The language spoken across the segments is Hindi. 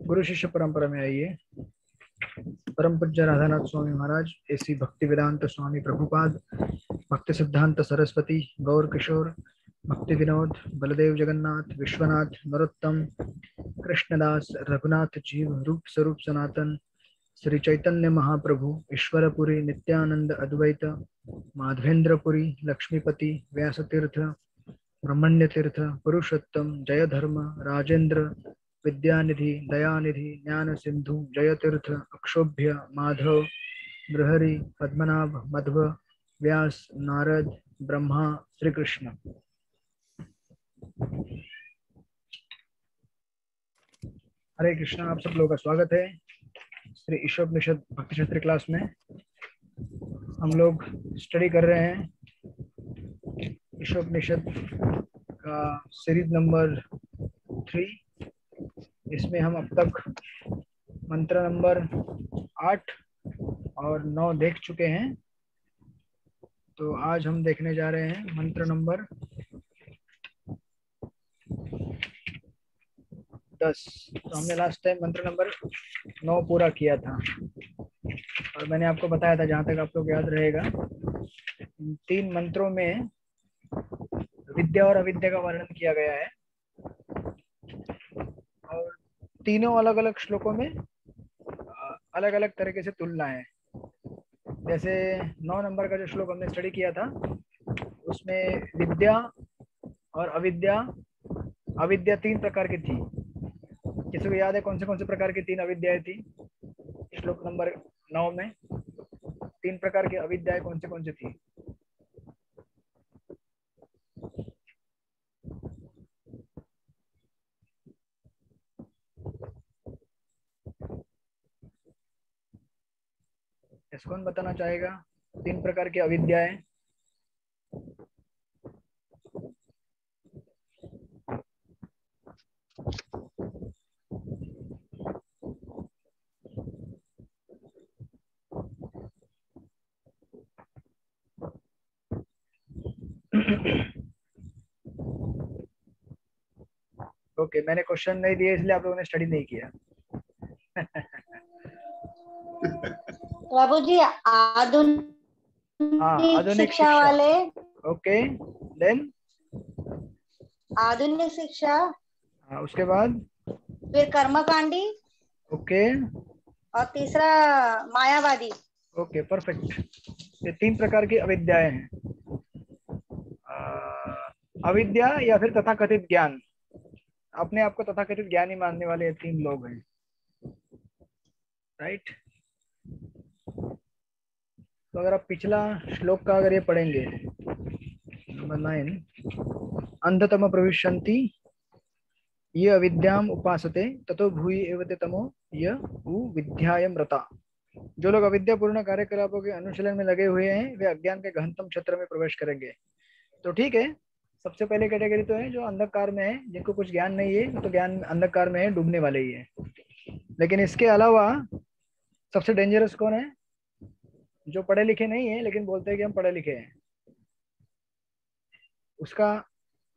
गुरु शिष्य परंपरा में आइए। परम पूज्य राधानाथ स्वामी महाराज, एसी भक्ति वेदांत स्वामी प्रभुपाद, भक्ति सिद्धांत सरस्वती, गौर किशोर, भक्ति विनोद, बलदेव जगन्नाथ, विश्वनाथ, नरोत्तम, कृष्णदास, रघुनाथ जीव, रूप स्वरूप सनातन, श्री चैतन्य महाप्रभु, ईश्वरपुरी, नित्यानंद अद्वैत, माधवेंद्रपुरी, लक्ष्मीपति, व्यासतीर्थ, ब्रह्मण्य तीर्थ, पुरुषोत्तम, जय धर्म, राजेंद्र, विद्यानिधि, दयानिधि, ज्ञान सिंधु, जय तीर्थ, अक्षोभ्य, माधव, नृहरि, पद्मनाभ, मध्व, व्यास, नारद, ब्रह्मा, श्री कृष्ण। हरे कृष्णा। आप सब लोगों का स्वागत है श्री ईशोपनिषद भक्ति शास्त्री क्लास में। हम लोग स्टडी कर रहे हैं ईशोपनिषद का सीरीज नंबर 3। इसमें हम अब तक मंत्र नंबर 8 और 9 देख चुके हैं। तो आज हम देखने जा रहे हैं मंत्र नंबर 10। तो हमने लास्ट टाइम मंत्र नंबर 9 पूरा किया था और मैंने आपको बताया था, जहाँ तक आप लोग याद रहेगा, इन 3 मंत्रों में विद्या और अविद्या का वर्णन किया गया है और तीनों अलग अलग श्लोकों में अलग अलग तरीके से तुलना है। जैसे 9 नंबर का जो श्लोक हमने स्टडी किया था, उसमें विद्या और अविद्या, अविद्या 3 प्रकार की थी। किसी को याद है कौन से प्रकार की 3 अविद्याएं थी? श्लोक नंबर 9 में 3 प्रकार की अविद्याएं कौन सी थी? इसको कौन बताना चाहेगा? 3 प्रकार की अविद्याएं। ओके, मैंने क्वेश्चन नहीं दिए इसलिए आप लोगों ने स्टडी नहीं किया। प्रभु जी, आधुनिक शिक्षा वाले। ओके, देन आधुनिक शिक्षा, उसके बाद फिर कर्मकांडी, ओके, और तीसरा मायावादी। Okay, perfect. ये 3 प्रकार की अविद्याएं हैं। अविद्या या फिर तथाकथित ज्ञान, अपने आप को तथाकथित ज्ञानी मानने वाले 3 लोग हैं, राइट। तो अगर आप पिछला श्लोक का अगर ये पढ़ेंगे, नंबर 9, अंधतम प्रविशन्ति ये अविद्याम उपासते ततो भूय एवते तमो य उ विद्यायम रता। जो लोग अविद्यापूर्ण कार्यकलापों के अनुशीलन में लगे हुए हैं, वे अज्ञान के गहनतम क्षेत्र में प्रवेश करेंगे। तो ठीक है, सबसे पहले कैटेगरी तो है जो अंधकार में है, जिनको कुछ ज्ञान नहीं है, तो ज्ञान अंधकार में है, डूबने वाले ही है। लेकिन इसके अलावा सबसे डेंजरस कौन है? जो पढ़े लिखे नहीं है लेकिन बोलते हैं कि हम पढ़े लिखे हैं। उसका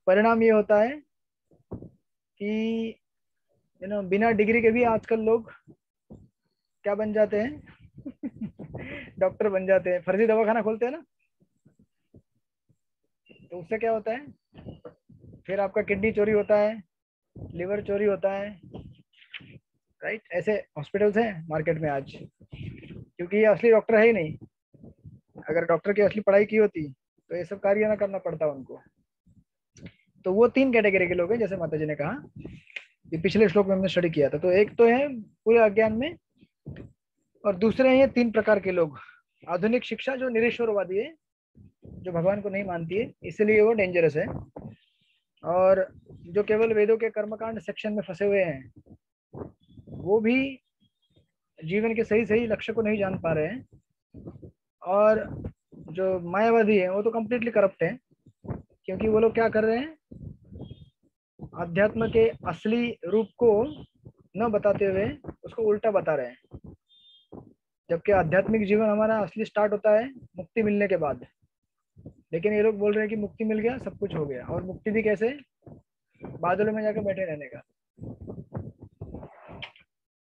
परिणाम ये होता है कि बिना डिग्री के भी आजकल लोग क्या बन जाते हैं? डॉक्टर बन जाते हैं, फर्जी दवाखाना खोलते हैं ना। तो उससे क्या होता है? फिर आपका किडनी चोरी होता है, लिवर चोरी होता है, राइट। ऐसे हॉस्पिटल्स हैं मार्केट में आज, क्योंकि ये असली डॉक्टर है ही नहीं। अगर डॉक्टर की असली पढ़ाई की होती तो ये सब कार्य ना करना पड़ता उनको। तो वो 3 कैटेगरी के लोग हैं, जैसे माता जी ने कहा, ये पिछले श्लोक में हमने स्टडी किया था। तो एक तो है पूरे अज्ञान में, और दूसरे हैं 3 प्रकार के लोग। आधुनिक शिक्षा जो निरीश्वरवादी है, जो भगवान को नहीं मानती है, इसलिए वो डेंजरस है। और जो केवल वेदों के कर्मकांड सेक्शन में फंसे हुए हैं, वो भी जीवन के सही सही लक्ष्य को नहीं जान पा रहे हैं। और जो मायावादी है वो तो कम्प्लीटली करप्ट है, क्योंकि वो लोग क्या कर रहे हैं? अध्यात्म के असली रूप को न बताते हुए उसको उल्टा बता रहे हैं। जबकि आध्यात्मिक जीवन हमारा असली स्टार्ट होता है मुक्ति मिलने के बाद। लेकिन ये लोग बोल रहे हैं कि मुक्ति मिल गया, सब कुछ हो गया। और मुक्ति भी कैसे? बादलों में जाकर बैठे रहने का।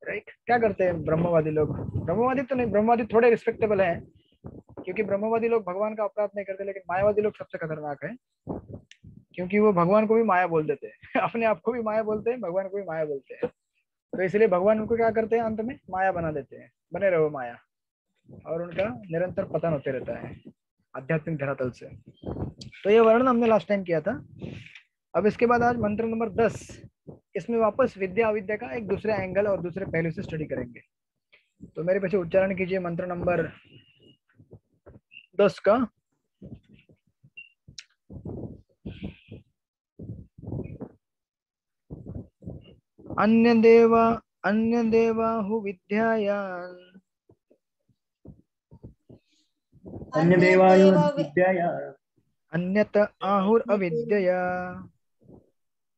राइट। क्या करते हैं ब्रह्मवादी लोग? ब्रह्मवादी तो नहीं, ब्रह्मवादी थोड़े रिस्पेक्टेबल हैं, क्योंकि ब्रह्मवादी लोग भगवान का अपराध नहीं करते, लेकिन मायावादी लोग सबसे खतरनाक है, क्योंकि वो भगवान को भी माया बोल देते हैं अपने आप को भी माया बोलते हैं, भगवान को भी माया बोलते हैं। तो इसलिए भगवान उनको क्या करते हैं, अंत में माया बना देते हैं, बने रहो माया, और उनका निरंतर पतन होते रहता है आध्यात्मिक धरातल से। तो ये वर्णन हमने लास्ट टाइम किया था। अब इसके बाद आज मंत्र नंबर 10, इसमें वापस विद्या अविद्या का एक दूसरे एंगल और दूसरे पहलू से स्टडी करेंगे। तो मेरे पीछे उच्चारण कीजिए मंत्र नंबर 10 का। अन्य देवाहु विद्यायान अन्य देवायो विद्याया अन्यत आहुर अविद्यया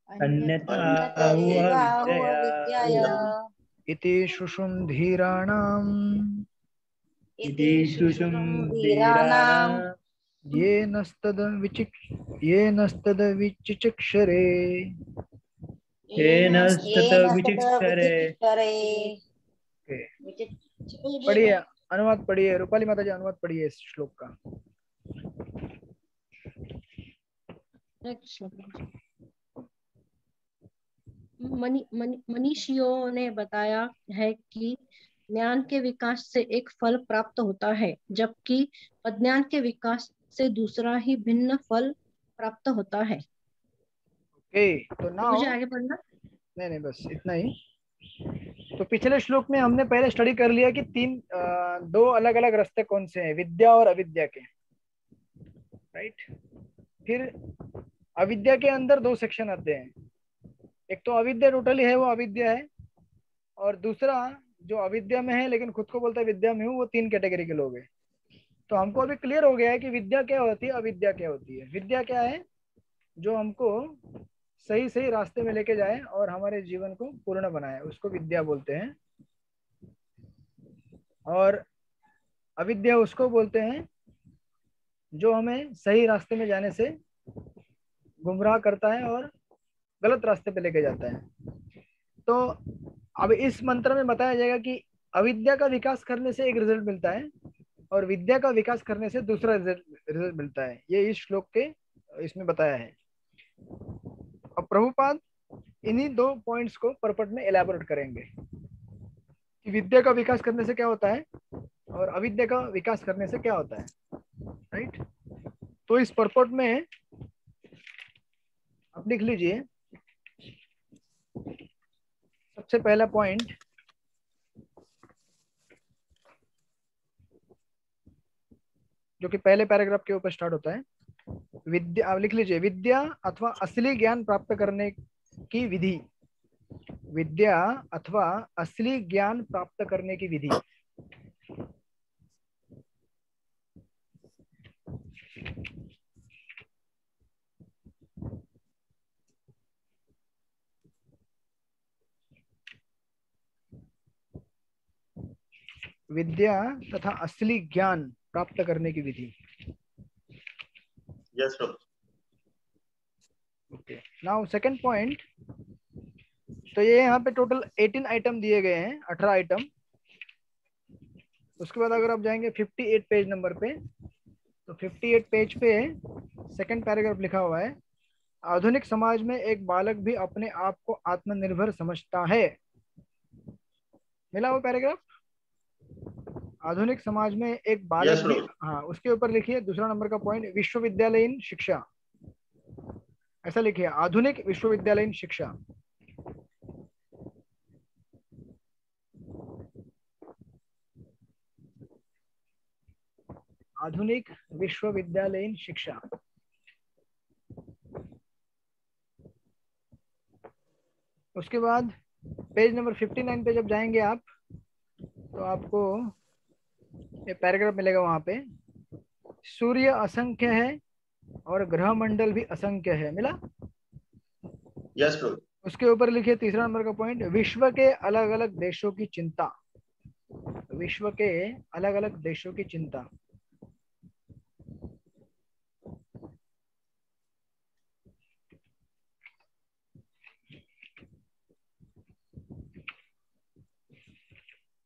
अन्यथा विद्याया इति शुशुंधीराणाम् इति सुषुम्धीराणाम् येनस्तद विचिक्षरे। येनस्ततविचिक्षरे। पढ़िए, अनुवाद पढ़िए, रूपाली माता जी अनुवाद पढ़िए इस श्लोक का। मनीषियों ने बताया है कि ज्ञान के विकास से एक फल प्राप्त होता है, जबकि अज्ञान के विकास से दूसरा ही भिन्न फल प्राप्त होता है। ओके, तो ना मुझे आगे पढ़ना? नहीं बस इतना ही। तो पिछले श्लोक में हमने पहले स्टडी कर लिया कि दो अलग अलग रास्ते कौन से हैं, विद्या और अविद्या के, राइट। फिर अविद्या के अंदर दो सेक्शन आते हैं, एक तो अविद्या टोटली है वो अविद्या है, और दूसरा जो अविद्या में है लेकिन खुद को बोलता है विद्या में हूँ, वो तीन कैटेगरी के लोग हैं। तो हमको अभी क्लियर हो गया है कि विद्या क्या होती है, अविद्या क्या होती है। विद्या क्या है, जो हमको सही सही रास्ते में लेके जाए और हमारे जीवन को पूर्ण बनाए, उसको विद्या बोलते हैं। और अविद्या उसको बोलते हैं जो हमें सही रास्ते में जाने से गुमराह करता है और गलत रास्ते पे लेके जाता है। तो अब इस मंत्र में बताया जाएगा कि अविद्या का विकास करने से एक रिजल्ट मिलता है और विद्या का विकास करने से दूसरा रिजल्ट मिलता है। ये इस श्लोक के इसमें बताया है। अब प्रभुपाद इन्हीं दो पॉइंट्स को परपट में एलैबोरेट करेंगे कि विद्या का विकास करने से क्या होता है और अविद्या का विकास करने से क्या होता है, राइट। तो इस परपट में आप लिख लीजिए सबसे पहला पॉइंट, जो कि पहले पैराग्राफ के ऊपर स्टार्ट होता है। विद्या, आप लिख लीजिए विद्या अथवा असली ज्ञान प्राप्त करने की विधि। विद्या अथवा असली ज्ञान प्राप्त करने की विधि। विद्या तथा असली ज्ञान प्राप्त करने की विधि। Yes sir. Okay, now second point. तो ये यहाँ पे टोटल 18 आइटम दिए गए हैं, 18 आइटम। उसके बाद अगर आप जाएंगे 58 पेज नंबर पे, तो 58 पेज पे सेकंड पैराग्राफ लिखा हुआ है, आधुनिक समाज में एक बालक भी अपने आप को आत्मनिर्भर समझता है। मिला वो पैराग्राफ? आधुनिक समाज में एक बालक भी, हाँ, उसके ऊपर लिखिए दूसरा नंबर का पॉइंट, विश्वविद्यालयीन शिक्षा। ऐसा लिखिए, आधुनिक विश्वविद्यालयीन शिक्षा। आधुनिक विश्वविद्यालयीन शिक्षा। उसके बाद पेज नंबर 59 पे जब जाएंगे आप, तो आपको ये पैराग्राफ मिलेगा। वहां पे सूर्य असंख्य है और ग्रह मंडल भी असंख्य है। मिला? Yes bro. उसके ऊपर लिखिए तीसरा नंबर का पॉइंट, विश्व के अलग अलग देशों की चिंता। विश्व के अलग अलग देशों की चिंता।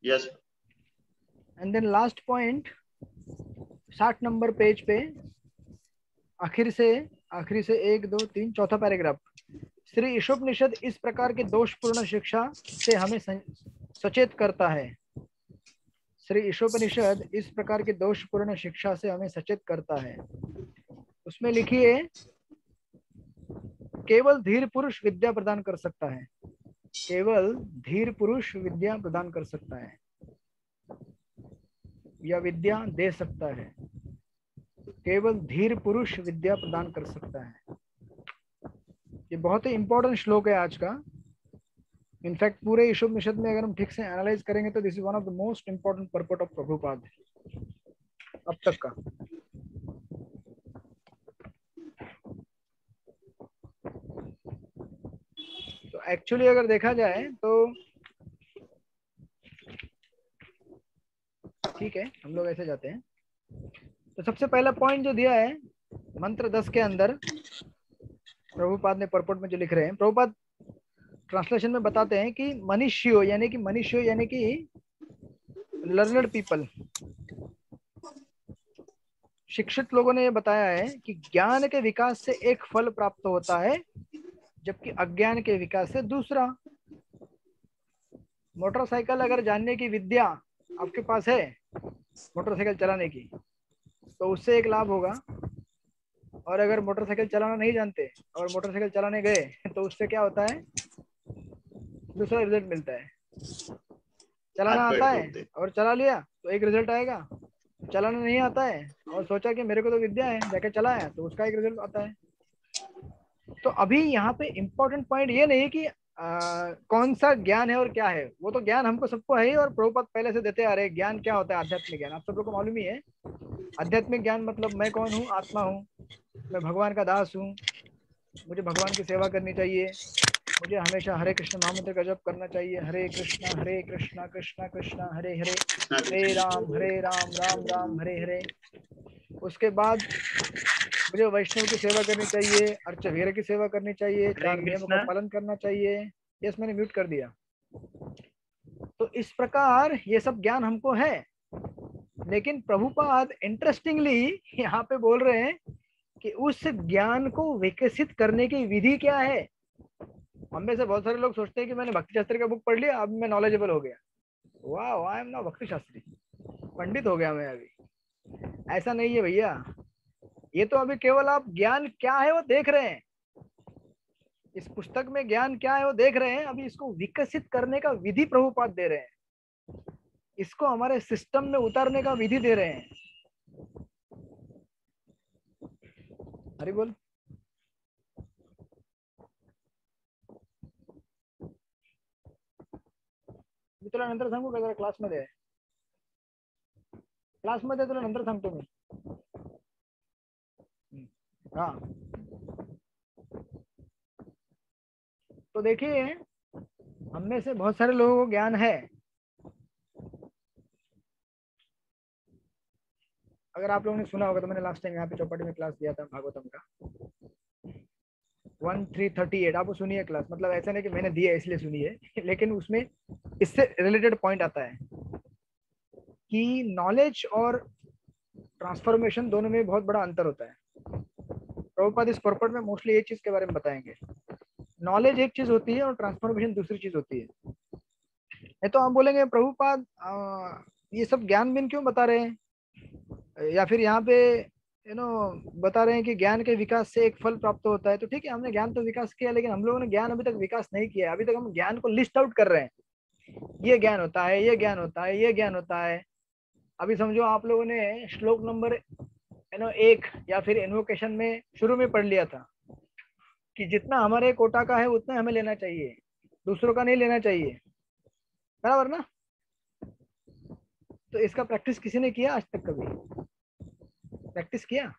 Yes. And then last point 60 number page पे आखिर से 1 2 3 चौथा पैराग्राफ। श्री ईशोपनिषद इस प्रकार के दोषपूर्ण शिक्षा से हमें सचेत करता है। श्री ईशोपनिषद इस प्रकार के दोषपूर्ण शिक्षा से हमें सचेत करता है। उसमें लिखिए केवल धीर पुरुष विद्या प्रदान कर सकता है। केवल धीर पुरुष विद्या प्रदान कर सकता है या विद्या दे सकता है। केवल धीर पुरुष विद्या प्रदान कर सकता है। ये बहुत ही इंपॉर्टेंट श्लोक है आज का। इनफैक्ट पूरे ईशोपनिषद में अगर हम ठीक से एनालाइज करेंगे तो this is one of the most important पर्पट of Prabhupada अब तक का। तो एक्चुअली अगर देखा जाए तो ठीक है, हम लोग ऐसे जाते हैं। तो सबसे पहला पॉइंट जो दिया है मंत्र 10 के अंदर प्रभुपाद ने पर्पट में जो लिख रहे हैं, प्रभुपाद ट्रांसलेशन में बताते हैं कि मनुष्यों यानी कि लर्नड पीपल, शिक्षित लोगों ने ये बताया है कि ज्ञान के विकास से एक फल प्राप्त होता है जबकि अज्ञान के विकास से दूसरा। मोटरसाइकिल अगर जानने की विद्या आपके पास है मोटरसाइकिल चलाने की तो उससे एक लाभ होगा, और अगर मोटरसाइकिल चलाना नहीं जानते और मोटरसाइकिल चलाने गए तो उससे क्या होता है, दूसरा रिजल्ट मिलता है। चलाना आता है और चला लिया तो एक रिजल्ट आएगा, चलाना नहीं आता है और सोचा कि मेरे को तो विद्या है, जाके चलाया तो उसका एक रिजल्ट आता है। तो अभी यहाँ पे इम्पोर्टेंट पॉइंट ये नहीं कि कौन सा ज्ञान है और क्या है, वो तो ज्ञान हमको सबको है ही, और प्रभुपाद पहले से देते आ रहे। ज्ञान क्या होता है? आध्यात्मिक ज्ञान आप सब लोग को मालूम ही है। आध्यात्मिक ज्ञान मतलब मैं कौन हूँ, आत्मा हूँ, मैं भगवान का दास हूँ, मुझे भगवान की सेवा करनी चाहिए, मुझे हमेशा हरे कृष्ण महामंत्र का जप करना चाहिए, हरे कृष्णा कृष्णा कृष्णा हरे हरे, हरे राम राम राम हरे हरे। उसके बाद मुझे वैष्णव की सेवा करनी चाहिए, अर्चवीर की सेवा करनी चाहिए, 4 नियमों का पालन करना चाहिए। यस, मैंने म्यूट कर दिया। तो इस प्रकार ये सब ज्ञान हमको है, लेकिन प्रभुपाद इंटरेस्टिंगली यहाँ पे बोल रहे हैं कि उस ज्ञान को विकसित करने की विधि क्या है। हम में से बहुत सारे लोग सोचते हैं कि मैंने भक्ति शास्त्री का बुक पढ़ लिया, अब मैं नॉलेजेबल हो गया, वाह आई एम नाउ भक्ति शास्त्री, पंडित हो गया मैं अभी। ऐसा नहीं है भैया, ये तो अभी केवल आप ज्ञान क्या है वो देख रहे हैं, इस पुस्तक में ज्ञान क्या है वो देख रहे हैं। अभी इसको विकसित करने का विधि प्रभुपाद दे रहे हैं, इसको हमारे सिस्टम में उतारने का विधि दे रहे हैं। हरि बोल। मी तुला नंतर सांगू का, जरा क्लासमध्ये आहे, क्लासमध्ये तुला नंतर सांगतो मी। हाँ, तो देखिए हम में से बहुत सारे लोगों को ज्ञान है। अगर आप लोगों ने सुना होगा तो मैंने लास्ट टाइम यहाँ पे चौपाटी में क्लास दिया था भागवतम का 1338, आप सुनिए क्लास। मतलब ऐसा नहीं कि मैंने दिया इसलिए सुनिए, लेकिन उसमें इससे रिलेटेड पॉइंट आता है कि नॉलेज और ट्रांसफॉर्मेशन दोनों में बहुत बड़ा अंतर होता है। प्रभुपाद इस पर्पट में मोस्टली एक चीज के बारे में बताएंगे, नॉलेज एक चीज होती है और ट्रांसफॉर्मेशन दूसरी चीज होती है। नहीं तो हम बोलेंगे प्रभुपाद ये सब ज्ञान बिन क्यों बता रहे हैं, या फिर यहाँ पे बता रहे हैं कि ज्ञान के विकास से एक फल प्राप्त होता है। तो ठीक है, हमने ज्ञान तो विकास किया, लेकिन हम लोगों ने ज्ञान अभी तक विकास नहीं किया। अभी तक हम ज्ञान को लिस्ट आउट कर रहे हैं, ये ज्ञान होता है, ये ज्ञान होता है, ये ज्ञान होता है। अभी समझो आप लोगों ने श्लोक नंबर 1 या फिर इन्वोकेशन में शुरू में पढ़ लिया था कि जितना हमारे कोटा का है उतना हमें लेना चाहिए, दूसरों का नहीं लेना चाहिए, बराबर ना। तो इसका प्रैक्टिस किसी ने किया आज तक? कभी प्रैक्टिस किया?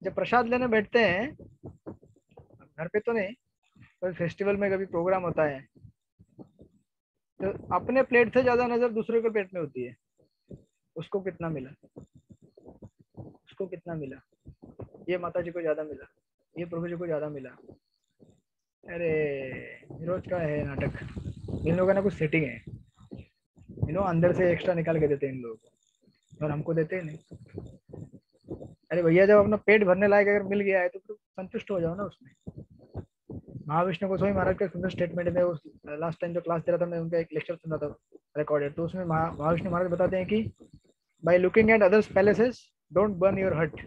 जब प्रसाद लेने बैठते हैं, घर पे तो नहीं, कोई फेस्टिवल में कभी प्रोग्राम होता है, तो अपने प्लेट से ज्यादा नजर दूसरे के प्लेट में होती है। उसको कितना मिला, उसको कितना मिला, ये माता जी को ज्यादा मिला, ये प्रभु जी को ज्यादा मिला। अरे रोज का है नाटक। इन लोगों का ना कुछ सेटिंग है, अंदर से एक्स्ट्रा निकाल के देते हैं इन लोगों को, और हमको देते ही नहीं। अरे भैया, जब अपना पेट भरने लायक अगर मिल गया है तो फिर संतुष्ट हो जाओ ना उसमें। महाविष्णु गोस्वामी महाराज का सुंदर स्टेटमेंट है। उस लास्ट टाइम जो क्लास दे रहा था, मैं उनका एक लेक्चर सुन रहा था रिकॉर्डेड, तो उसमें महाविष्णु महाराज बताते हैं कि by looking at others palaces don't burn your हट।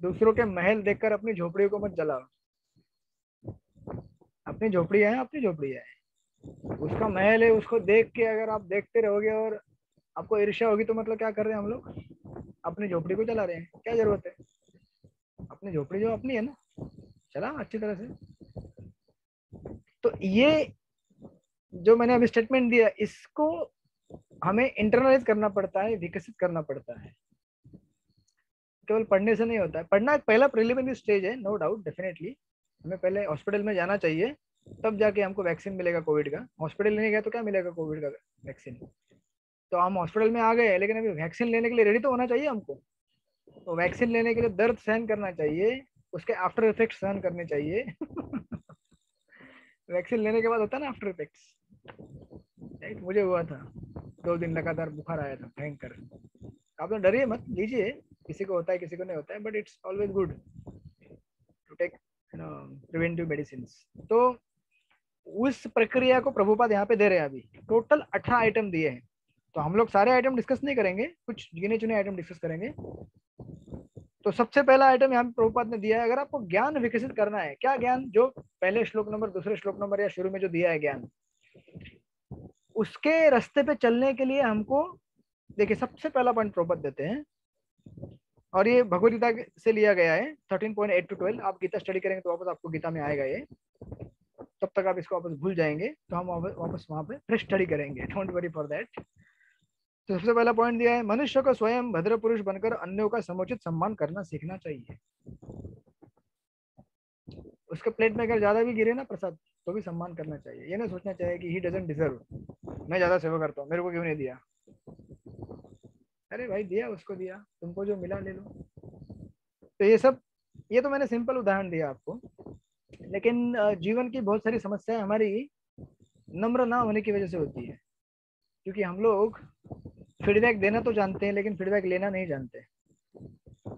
दूसरों के महल देखकर अपनी झोपड़ी को मत जलाओ। अपनी झोपड़ी है, अपनी झोपड़ी है, उसका महल है, उसको देख के अगर आप देखते रहोगे और आपको ईर्ष्या होगी तो मतलब क्या कर रहे हैं हम लोग, अपनी झोपड़ी को जला रहे हैं। क्या जरूरत है, अपनी झोपड़ी जो अपनी है ना, चला अच्छी तरह से। तो ये जो मैंने अभी स्टेटमेंट दिया, इसको हमें इंटरनलाइज करना पड़ता है, विकसित करना पड़ता है। केवल पढ़ने से नहीं होता है। पढ़ना एक पहला प्रिलिमिनरी स्टेज है, नो डाउट, डेफिनेटली। हमें पहले हॉस्पिटल में जाना चाहिए, तब जाके हमको वैक्सीन मिलेगा कोविड का। हॉस्पिटल नहीं गया तो क्या मिलेगा कोविड का वैक्सीन। तो हम हॉस्पिटल में आ गए, लेकिन अभी वैक्सीन लेने के लिए रेडी तो होना चाहिए हमको। तो वैक्सीन लेने के लिए दर्द सहन करना चाहिए, उसके आफ्टर इफेक्ट सहन करने चाहिए। वैक्सीन लेने के बाद होता है ना आफ्टर इफेक्ट्स, राइट। मुझे हुआ था, 2 दिन लगातार बुखार आया था भयंकर। आप लोग डरिए मत, लीजिए, किसी को होता है किसी को नहीं होता है, but it's always good to take preventive medicine. तो उस प्रक्रिया को प्रभुपाद यहाँ पे दे रहे हैं। अभी टोटल 18 आइटम दिए हैं, तो हम लोग सारे आइटम डिस्कस नहीं करेंगे, कुछ गिने चुने आइटम डिस्कस करेंगे। तो सबसे पहला आइटम यहाँ पे प्रभुपाद ने दिया है, अगर आपको ज्ञान विकसित करना है। क्या ज्ञान? जो पहले श्लोक नंबर, दूसरे श्लोक नंबर या शुरू में जो दिया है ज्ञान, उसके रास्ते पे चलने के लिए हमको, देखिए सबसे पहला पॉइंट प्रभुपाद देते हैं, और ये भगवद गीता से लिया गया है 13.8 to 12। आप गीता स्टडी करेंगे तो वापस आपको गीता में आएगा ये, तब तक आप इसको वापस भूल जाएंगे, तो हम वापस वहां पे फिर स्टडी करेंगे, डोंट वरी फॉर दैट। तो सबसे पहला पॉइंट दिया है, मनुष्य को स्वयं भद्र पुरुष बनकर अन्यों का समुचित सम्मान करना सीखना चाहिए। उसके प्लेट में अगर ज्यादा भी गिरे ना प्रसाद, तो भी सम्मान करना चाहिए। ये ना सोचना चाहिए कि ही डजंट डिजर्व, मैं ज्यादा सेवा करता हूँ, मेरे को क्यों नहीं दिया। अरे भाई, दिया उसको दिया, तुमको जो मिला ले लो। तो ये सब, ये तो मैंने सिंपल उदाहरण दिया आपको, लेकिन जीवन की बहुत सारी समस्याएं हमारी नम्र ना होने की वजह से होती है। क्योंकि हम लोग फीडबैक देना तो जानते हैं, लेकिन फीडबैक लेना नहीं जानते।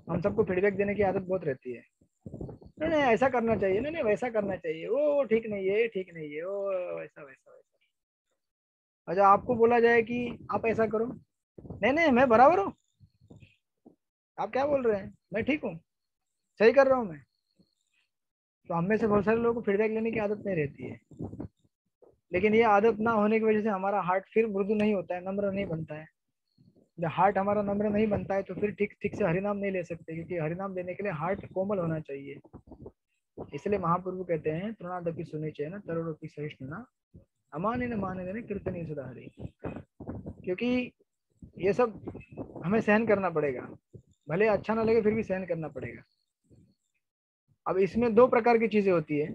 हम सबको फीडबैक देने की आदत बहुत रहती है। नहीं नहीं ऐसा करना चाहिए, नहीं नहीं वैसा करना चाहिए, वो ठीक नहीं है, ठीक नहीं है, वो वैसा वैसा वैसा। अच्छा, आपको बोला जाए कि आप ऐसा करो, नहीं नहीं मैं बराबर हूँ, आप क्या बोल रहे हैं, मैं ठीक हूँ, सही कर रहा हूँ मैं। तो हम में से बहुत सारे लोगों को फीडबैक लेने की आदत नहीं रहती है। लेकिन ये आदत ना होने की वजह से हमारा हार्ट फिर मृदु नहीं होता है, नम्र नहीं बनता है। जब हार्ट हमारा नम्र नहीं बनता है तो फिर ठीक ठीक से हरिनाम नहीं ले सकते, क्योंकि हरिनाम लेने के लिए हार्ट कोमल होना चाहिए। इसलिए महाप्रभु कहते हैं, तृणादपि सुने चैन तरुणपि सहिष्णुना अमाने न माने देने कीर्तनीय सदा हरि। क्योंकि ये सब हमें सहन करना पड़ेगा, भले अच्छा ना लगे फिर भी सहन करना पड़ेगा। अब इसमें 2 प्रकार की चीजें होती है।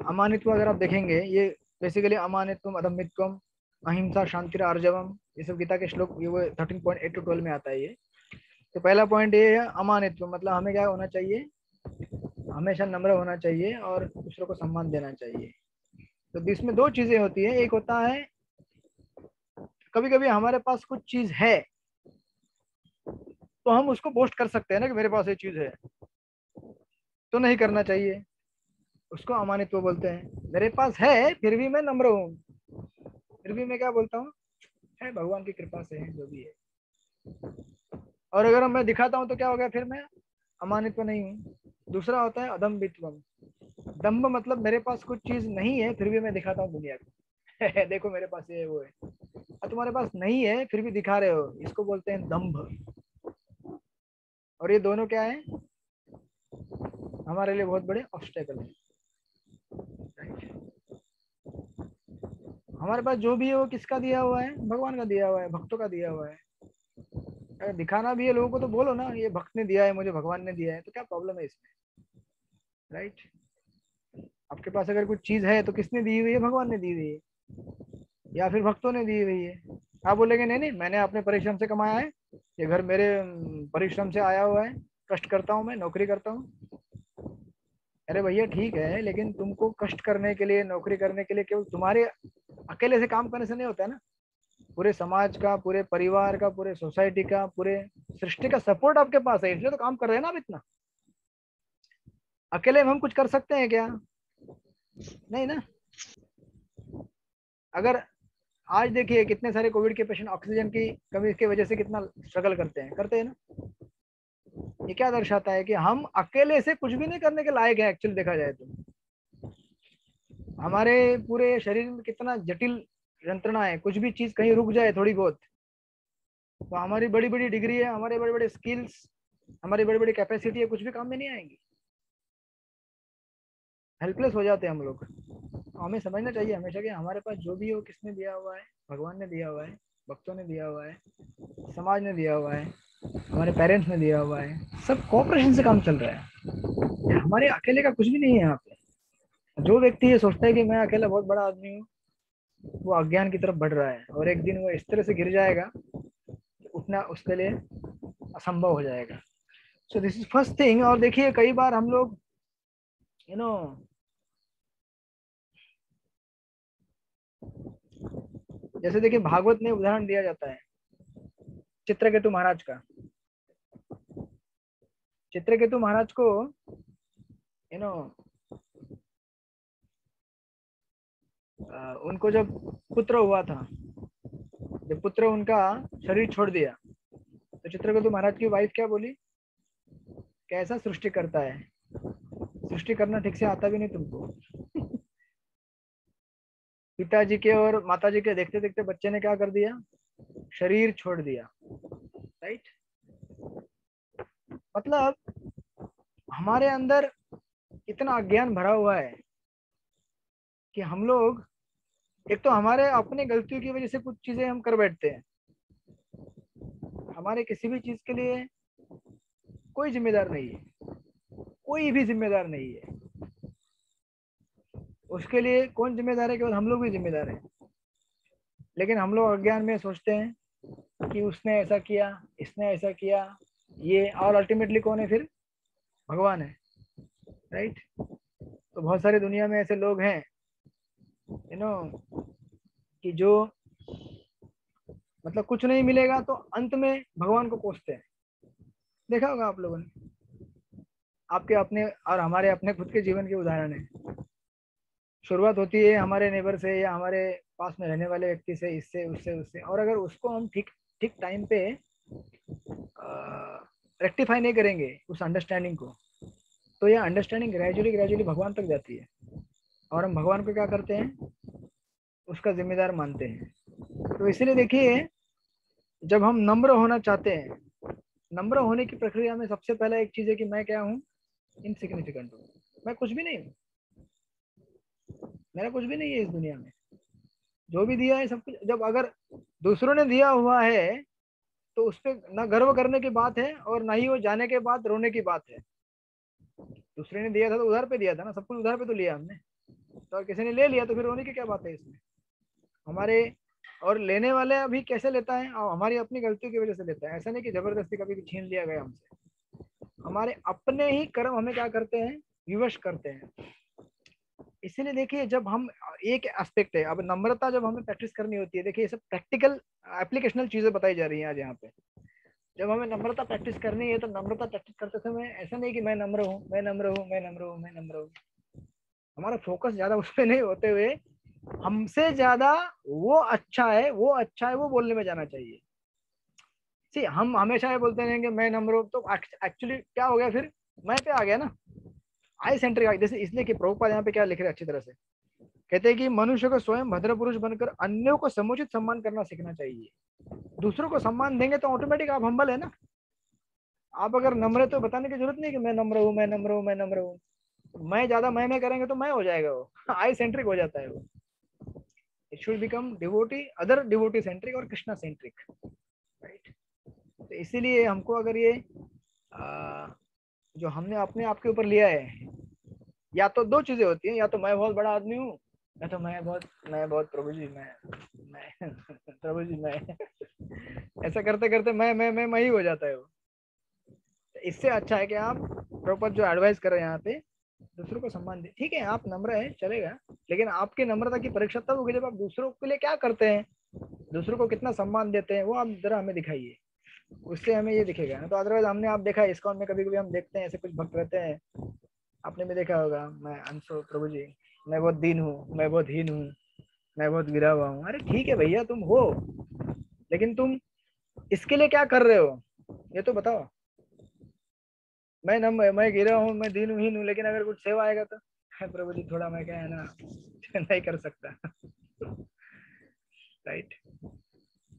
अमानित्व अगर आप देखेंगे, ये बेसिकली अमानित्वम अधमित्वम अहिंसा शांति आर्जवम, ये सब गीता के श्लोक, ये वो 13.8 to 12 में आता है ये। तो पहला पॉइंट ये है अमानित्व, मतलब हमें क्या होना चाहिए, हमेशा नम्र होना चाहिए और दूसरों को सम्मान देना चाहिए। तो इसमें 2 चीजें होती है। एक होता है, कभी कभी हमारे पास कुछ चीज है तो हम उसको बोस्ट कर सकते हैं ना कि मेरे पास ये चीज है, तो नहीं करना चाहिए, उसको अमानित्व बोलते हैं। मेरे पास है फिर भी मैं नम्र हूँ, फिर भी मैं क्या बोलता हूँ, है भगवान की कृपा से है जो भी है। और अगर मैं दिखाता हूँ तो क्या हो गया, फिर मैं अमानित्व नहीं हूँ। दूसरा होता है अदम्भित्वम, दम्भ मतलब मेरे पास कुछ चीज नहीं है फिर भी मैं दिखाता हूँ दुनिया को। देखो मेरे पास ये वो है, और तुम्हारे पास नहीं है फिर भी दिखा रहे हो, इसको बोलते हैं दम्भ। और ये दोनों क्या है, हमारे लिए बहुत बड़े ऑब्स्टेकल है। हमारे पास जो भी है वो किसका दिया हुआ है, भगवान का दिया हुआ है, भक्तों का दिया हुआ है। अगर दिखाना भी है लोगों को तो बोलो ना, ये भक्त ने दिया है मुझे, भगवान ने दिया है, तो क्या प्रॉब्लम है इसमें, राइट। आपके पास अगर कुछ चीज है तो किसने दी हुई है, भगवान ने दी हुई है या फिर भक्तों ने दी हुई है। आप बोलेंगे नहीं नहीं मैंने अपने परिश्रम से कमाया है, ये घर मेरे परिश्रम से आया हुआ है, कष्ट करता हूँ, मैं नौकरी करता हूँ। अरे भैया ठीक है, लेकिन तुमको कष्ट करने के लिए, नौकरी करने के लिए केवल तुम्हारे अकेले से काम करने से नहीं होता है ना। पूरे समाज का, पूरे परिवार का, पूरे सोसाइटी का, पूरे सृष्टि का सपोर्ट आपके पास है, इसलिए तो काम कर रहे हैं ना आप इतना। अकेले में हम कुछ कर सकते हैं क्या? नहीं ना। अगर आज देखिए कितने सारे कोविड के पेशेंट ऑक्सीजन की कमी की वजह से कितना स्ट्रगल करते हैं ना। ये क्या दर्शाता है कि हम अकेले से कुछ भी नहीं करने के लायक है एक्चुअली देखा जाए तो। हमारे पूरे शरीर में कितना जटिल यंत्रणा है, कुछ भी चीज कहीं रुक जाए थोड़ी बहुत तो हमारी बड़ी बड़ी डिग्री है, हमारे बड़े बड़े स्किल्स, हमारी बड़ी बड़ी कैपेसिटी है, कुछ भी काम में नहीं आएंगी। हेल्पलेस हो जाते हैं हम लोग। हमें समझना चाहिए हमेशा कि हमारे पास जो भी हो किसने दिया हुआ है, भगवान ने दिया हुआ है, भक्तों ने दिया हुआ है, समाज ने दिया हुआ है, हमारे पेरेंट्स ने दिया हुआ है, सब कोऑपरेशन से काम चल रहा है। हमारे अकेले का कुछ भी नहीं है यहाँ पे। जो व्यक्ति ये सोचता है कि मैं अकेला बहुत बड़ा आदमी हूँ, वो अज्ञान की तरफ बढ़ रहा है और एक दिन वो इस तरह से गिर जाएगा, उठना उसके लिए असंभव हो जाएगा। So this is first thing. और देखिए कई बार हम लोग यू नो जैसे देखिए भागवत में उदाहरण दिया जाता है चित्रकेतु महाराज का। चित्रकेतु महाराज को यू नो उनको जब पुत्र हुआ था, जब पुत्र उनका शरीर छोड़ दिया तो चित्रकेतु महाराज की वाइफ क्या बोली, कैसा सृष्टि करता है, सृष्टि करना ठीक से आता भी नहीं तुमको। पिताजी के और माताजी के देखते देखते बच्चे ने क्या कर दिया, शरीर छोड़ दिया। राइट। मतलब हमारे अंदर इतना अज्ञान भरा हुआ है कि हम लोग, एक तो हमारे अपने गलतियों की वजह से कुछ चीजें हम कर बैठते हैं। हमारे किसी भी चीज के लिए कोई जिम्मेदार नहीं है, कोई भी जिम्मेदार नहीं है। उसके लिए कौन जिम्मेदार है? केवल हम लोग भी जिम्मेदार हैं। लेकिन हम लोग अज्ञान में सोचते हैं कि उसने ऐसा किया, इसने ऐसा किया, ये, और अल्टीमेटली कौन है फिर? भगवान है। राइट। तो बहुत सारी दुनिया में ऐसे लोग हैं कि जो मतलब कुछ नहीं मिलेगा तो अंत में भगवान को कोसते हैं। देखा होगा आप लोगों ने, आपके अपने और हमारे अपने खुद के जीवन के उदाहरण है। शुरुआत होती है हमारे नेबर से या हमारे पास में रहने वाले व्यक्ति से, इससे उससे उससे, और अगर उसको हम ठीक ठीक टाइम पे रेक्टिफाई नहीं करेंगे उस अंडरस्टैंडिंग को, तो यह अंडरस्टैंडिंग ग्रेजुअली ग्रेजुअली भगवान तक जाती है और हम भगवान को क्या करते हैं, उसका जिम्मेदार मानते हैं। तो इसीलिए देखिए जब हम नम्र होना चाहते हैं, नम्र होने की प्रक्रिया में सबसे पहला एक चीज है कि मैं क्या हूँ, इनसिग्निफिकेंट हूँ, मैं कुछ भी नहीं हूँ, मेरा कुछ भी नहीं है इस दुनिया में। जो भी दिया है सब कुछ, जब अगर दूसरों ने दिया हुआ है तो उस पर ना गर्व करने की बात है और ना ही वो जाने के बाद रोने की बात है। दूसरे ने दिया था तो उधार पे दिया था ना, सब कुछ उधार पे तो लिया हमने, तो और किसी ने ले लिया तो फिर रोने की क्या बात है इसमें? हमारे और लेने वाले अभी कैसे लेता है, और हमारी अपनी गलतियों की वजह से लेता है। ऐसा नहीं कि जबरदस्ती कभी भी छीन लिया गया हमसे, हमारे अपने ही कर्म हमें क्या करते हैं, विवश करते हैं। इसीलिए देखिए जब हम, एक एस्पेक्ट है, अब नम्रता जब हमें प्रैक्टिस करनी होती है, देखिए ये सब प्रैक्टिकल एप्लीकेशनल चीजें बताई जा रही हैं आज यहाँ पे। जब हमें नम्रता प्रैक्टिस करनी है तो नम्रता प्रैक्टिस करते समय ऐसा नहीं कि मैं नम्र हूँ, मैं नम्र हूँ, मैं नम्र हूँ, मैं नम्र हूँ। हमारा फोकस ज्यादा उस पर नहीं होते हुए हमसे ज्यादा वो अच्छा है, वो अच्छा है, वो बोलने में जाना चाहिए। सी हम हमेशा ये बोलते रहेंगे मैं नम्र हूँ, तो एक्चुअली क्या हो गया फिर, मैं पे आ गया ना, आई सेंट्रिक। जैसे इसलिए कि प्रभुपाद यहाँ पे क्या लिख रहे हैं अच्छी तरह से, कहते हैं कि मनुष्य को स्वयं भद्र पुरुष बनकर अन्यों को समुचित सम्मान करना सीखना चाहिए। दूसरों को सम्मान देंगे तो ऑटोमेटिक आप हम्बल है ना। आप अगर नम्र है तो बताने की जरूरत नहीं कि मैं नम्र हूँ, मैं नम्र हूँ, मैं नम्र हूँ। मैं ज्यादा मैं करेंगे तो मैं हो जाएगा, वो आई सेंट्रिक हो जाता है वो। It should become devotee, other devotee centric और कृष्णा सेंट्रिक। राइट। तो इसीलिए हमको अगर ये जो हमने अपने आप के ऊपर लिया है, या तो दो चीजें होती हैं, या तो मैं बहुत बड़ा आदमी हूँ, या तो मैं बहुत प्रभु जी मैं प्रभु जी मैं ऐसा करते करते मैं ही हो जाता है वो। इससे अच्छा है कि आप प्रॉपर जो एडवाइस कर रहे हैं यहाँ पे, दूसरों को सम्मान दे। ठीक है, आप नम्र है चलेगा, लेकिन आपकी नम्रता की परीक्षा तब होगी जब आप दूसरों के लिए क्या करते हैं, दूसरों को कितना सम्मान देते हैं, वो आप जरा हमें दिखाइए, उससे हमें ये दिखेगा ना। तो अदरवाइज हमने आप देखा है इस्कॉन में कभी कभी हम देखते हैं ऐसे कुछ भक्त रहते हैं, आपने भी देखा होगा, मैं अंशो प्रभु जी, मैं बहुत दीन हूँ, मैं बहुत हीन हूँ, मैं बहुत गिरा हुआ हूँ। अरे ठीक है भैया तुम हो, लेकिन तुम इसके लिए क्या कर रहे हो ये तो बताओ। मैं गिरा हूँ, मैं दीन हीन हूँ, लेकिन अगर कुछ सेवा आएगा तो प्रभु जी थोड़ा मैं क्या है ना नहीं कर सकता राइट।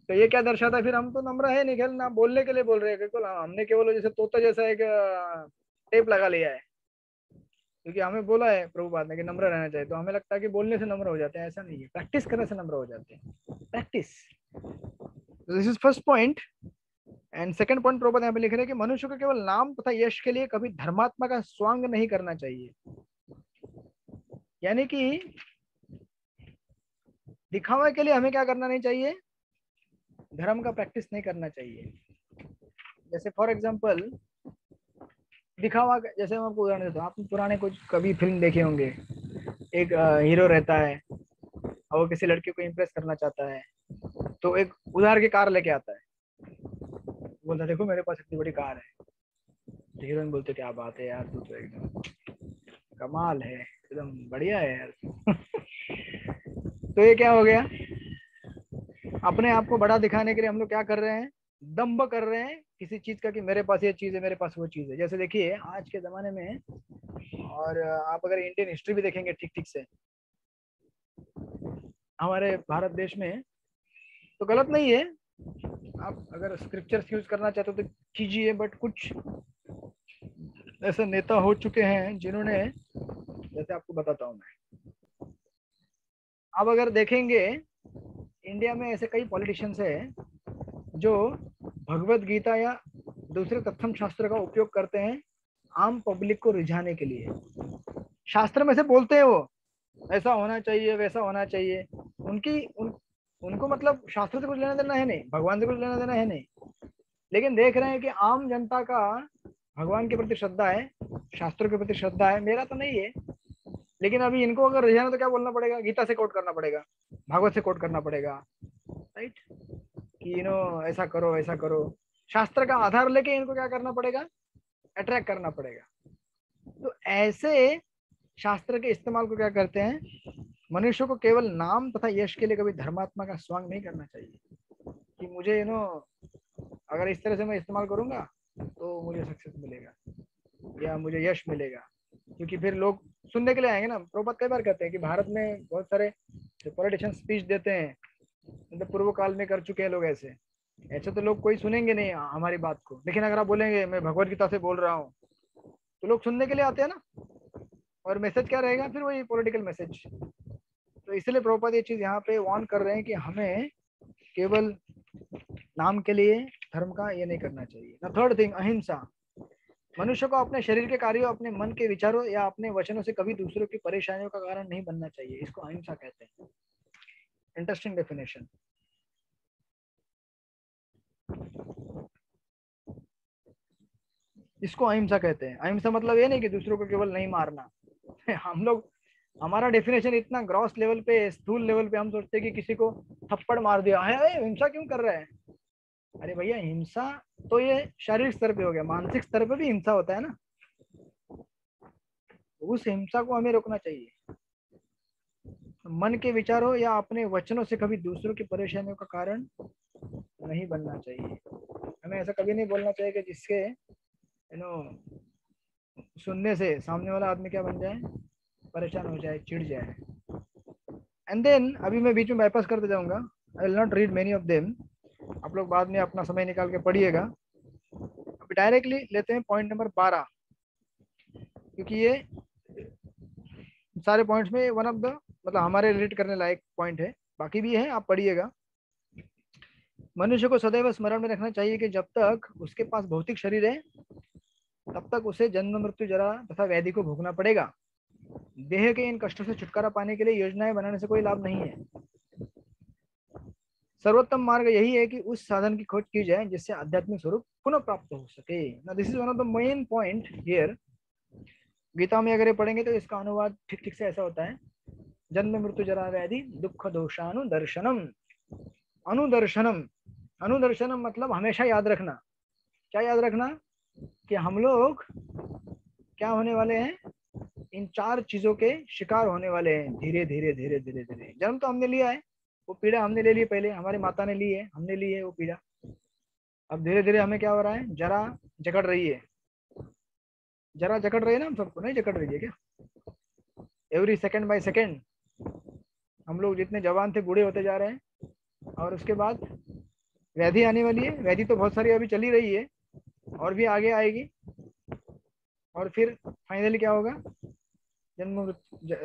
तो ये क्या दर्शाता है, फिर हम तो नम्र है नहीं, खेल ना बोलने के लिए बोल रहे हैं केवल, हमने केवल जैसे तोता जैसा एक टेप लगा लिया है, क्योंकि हमें बोला है प्रभुपाद ने कि नम्र रहना चाहिए, तो हमें लगता है कि बोलने से नम्र हो जाते हैं। ऐसा नहीं है, प्रैक्टिस करने से नम्र हो जाते हैं, practice. This is first point. And second point Prabhupada यहाँ पे लिख रहे हैं कि मनुष्य को केवल नाम तथा यश के लिए कभी धर्मात्मा का स्वांग नहीं करना चाहिए, यानी कि दिखावे के लिए हमें क्या करना नहीं चाहिए, धर्म का प्रैक्टिस नहीं करना चाहिए। जैसे फॉर एग्जांपल दिखावा, जैसे मैं आपको उदाहरण देता हूँ, आपने पुराने कुछ कभी फिल्म देखे होंगे, एक हीरो रहता है और वो किसी लड़की को इम्प्रेस करना चाहता है, तो एक उधार की कार लेके आता है, बोलता देखो मेरे पास इतनी बड़ी कार है, तो हीरोइन बोलते क्या बात है यार, तू तो एकदम कमाल है, एकदम बढ़िया है यार तो ये क्या हो गया, अपने आप को बड़ा दिखाने के लिए हम लोग क्या कर रहे हैं, दम्भ कर रहे हैं किसी चीज का कि मेरे पास ये चीज है, मेरे पास वो चीज है। जैसे देखिए आज के जमाने में, और आप अगर इंडियन हिस्ट्री भी देखेंगे ठीक ठीक से हमारे भारत देश में, तो गलत नहीं है, आप अगर स्क्रिप्चर्स यूज करना चाहते हो तो कीजिए, बट कुछ ऐसे नेता हो चुके हैं जिन्होंने, जैसे आपको बताता हूँ मैं, अब अगर देखेंगे इंडिया में ऐसे कई पॉलिटिशियंस हैं जो भगवत गीता या दूसरे तत्सम शास्त्र का उपयोग करते हैं आम पब्लिक को रिझाने के लिए। शास्त्र में से बोलते हैं वो ऐसा होना चाहिए, वैसा होना चाहिए, उनको मतलब शास्त्र से कुछ लेना देना है नहीं, भगवान से कुछ लेना देना है नहीं, लेकिन देख रहे हैं कि आम जनता का भगवान के प्रति श्रद्धा है, शास्त्रों के प्रति श्रद्धा है, मेरा तो नहीं है, लेकिन अभी इनको अगर रिझाना तो क्या बोलना पड़ेगा, गीता से कोट करना पड़ेगा, भागवत से कोट करना पड़ेगा, राइट, कि ऐसा करो ऐसा करो, शास्त्र का आधार लेके इनको क्या करना पड़ेगा, अट्रैक्ट करना पड़ेगा। तो ऐसे शास्त्र के इस्तेमाल को क्या करते हैं, मनुष्य को केवल नाम तथा यश के लिए कभी धर्मात्मा का स्वांग नहीं करना चाहिए, कि मुझे अगर इस तरह से मैं इस्तेमाल करूंगा तो मुझे सक्सेस मिलेगा या मुझे यश मिलेगा, क्योंकि फिर लोग सुनने के लिए आएंगे ना। प्रभुपाद कई बार कहते हैं कि भारत में बहुत सारे पॉलिटिशियन स्पीच देते हैं, मतलब पूर्व काल में कर चुके हैं लोग, ऐसे तो लोग कोई सुनेंगे नहीं हमारी बात को, लेकिन अगर आप बोलेंगे मैं भगवत गीता से बोल रहा हूँ तो लोग सुनने के लिए आते हैं ना, और मैसेज क्या रहेगा फिर, वही पॉलिटिकल मैसेज। तो इसलिए प्रभुपाद ये चीज यहाँ पे वार्न कर रहे हैं कि हमें केवल नाम के लिए धर्म का ये नहीं करना चाहिए ना। थर्ड थिंग, अहिंसा। मनुष्य को अपने शरीर के कार्यों, अपने मन के विचारों या अपने वचनों से कभी दूसरों की परेशानियों का कारण नहीं बनना चाहिए, इसको अहिंसा कहते हैं। Interesting definition. इसको अहिंसा कहते हैं। अहिंसा मतलब ये नहीं कि दूसरों को केवल नहीं मारना हम लोग, हमारा डेफिनेशन इतना ग्रॉस लेवल पे, स्थूल लेवल पे हम सोचते हैं कि किसी को थप्पड़ मार दिया है, हिंसा क्यों कर रहा है। अरे भैया हिंसा तो ये शारीरिक स्तर पे हो गया, मानसिक स्तर पे भी हिंसा होता है ना, उस हिंसा को हमें रोकना चाहिए। मन के विचारों या अपने वचनों से कभी दूसरों की परेशानियों का कारण नहीं बनना चाहिए। हमें ऐसा कभी नहीं बोलना चाहिए कि जिसके सुनने से सामने वाला आदमी क्या बन जाए, परेशान हो जाए, चिढ़ जाए। एंड देन अभी मैं बीच में बाईपास करते जाऊंगा, I will not read many of them, आप लोग बाद में अपना समय निकाल के पढ़िएगा। अभी डायरेक्टली लेते हैं पॉइंट नंबर 12, क्योंकि ये सारे पॉइंट्स में वन ऑफ द मतलब हमारे रिलेट करने लायक पॉइंट है, बाकी भी है, आप पढ़िएगा। मनुष्य को सदैव स्मरण में रखना चाहिए कि जब तक उसके पास भौतिक शरीर है तब तक उसे जन्म, मृत्यु, जरा तथा व्याधि को भोगना पड़ेगा। देह के इन कष्टों से छुटकारा पाने के लिए योजनाएं बनाने से कोई लाभ नहीं है। सर्वोत्तम मार्ग यही है कि उस साधन की खोज की जाए जिससे आध्यात्मिक स्वरूप पुनः प्राप्त हो सके। ना this is one of the main point here. Gita में अगर ये पढ़ेंगे तो इसका अनुवाद ठीक ठीक से ऐसा होता है, जन्म मृत्यु जरा व्याधि दुख दोषानुदर्शनम। अनुदर्शनम, अनुदर्शनम मतलब हमेशा याद रखना। क्या याद रखना? कि हम लोग क्या होने वाले हैं, इन 4 चीजों के शिकार होने वाले हैं धीरे धीरे धीरे धीरे धीरे। जन्म तो हमने लिया है, वो पीड़ा हमने ले ली, पहले हमारी माता ने ली है, हमने ली है वो पीड़ा। अब धीरे धीरे हमें क्या हो रहा है, जरा जकड़ रही है। जरा जकड़ रही है ना, हम सबको नहीं जकड़ रही है क्या? एवरी सेकंड बाय सेकंड हम लोग जितने जवान थे बूढ़े होते जा रहे हैं, और उसके बाद व्याधि आने वाली है। व्याधि तो बहुत सारी अभी चली रही है और भी आगे आएगी, और फिर फाइनली क्या होगा, जन्म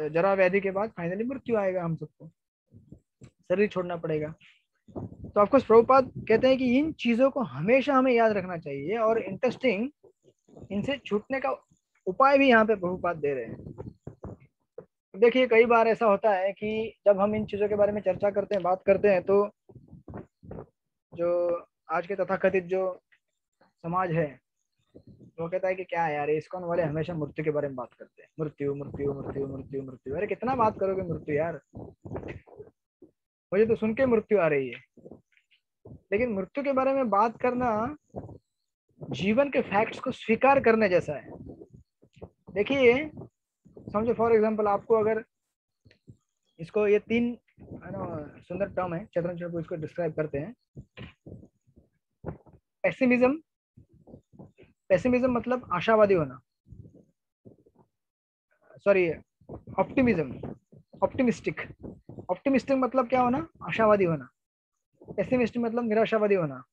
जरा व्याधि के बाद फाइनली मृत्यु आएगा, हम सबको शरीर छोड़ना पड़ेगा। तो ऑफकोर्स प्रभुपाद कहते हैं कि इन चीजों को हमेशा हमें याद रखना चाहिए, और इंटरेस्टिंग, इनसे छूटने का उपाय भी यहाँ पे प्रभुपाद दे रहे हैं। देखिए कई बार ऐसा होता है कि जब हम इन चीजों के बारे में चर्चा करते हैं, बात करते हैं, तो जो आज के तथाकथित जो समाज है वो कहता है कि क्या है यार, इस्कॉन वाले हमेशा मृत्यु के बारे में बात करते हैं, मृत्यु मृत्यु मृत्यु मृत्यु मृत्यु। अरे कितना बात करोगे मृत्यु यार, मुझे तो सुन के मृत्यु आ रही है। लेकिन मृत्यु के बारे में बात करना जीवन के फैक्ट्स को स्वीकार करने जैसा है। देखिए समझो फॉर एग्जांपल, आपको अगर इसको, ये 3 सुंदर टर्म है, चतुर्थ को इसको डिस्क्राइब करते हैं। पेसिमिज्म, पेसिमिज्म मतलब आशावादी होना, सॉरी ऑप्टिमिज्म, ऑप्टिमिस्टिक। ऑप्टिमिस्टिक मतलब क्या होना, आशावादी होना। पेसिमिस्टिक मतलब निराशावादी होना,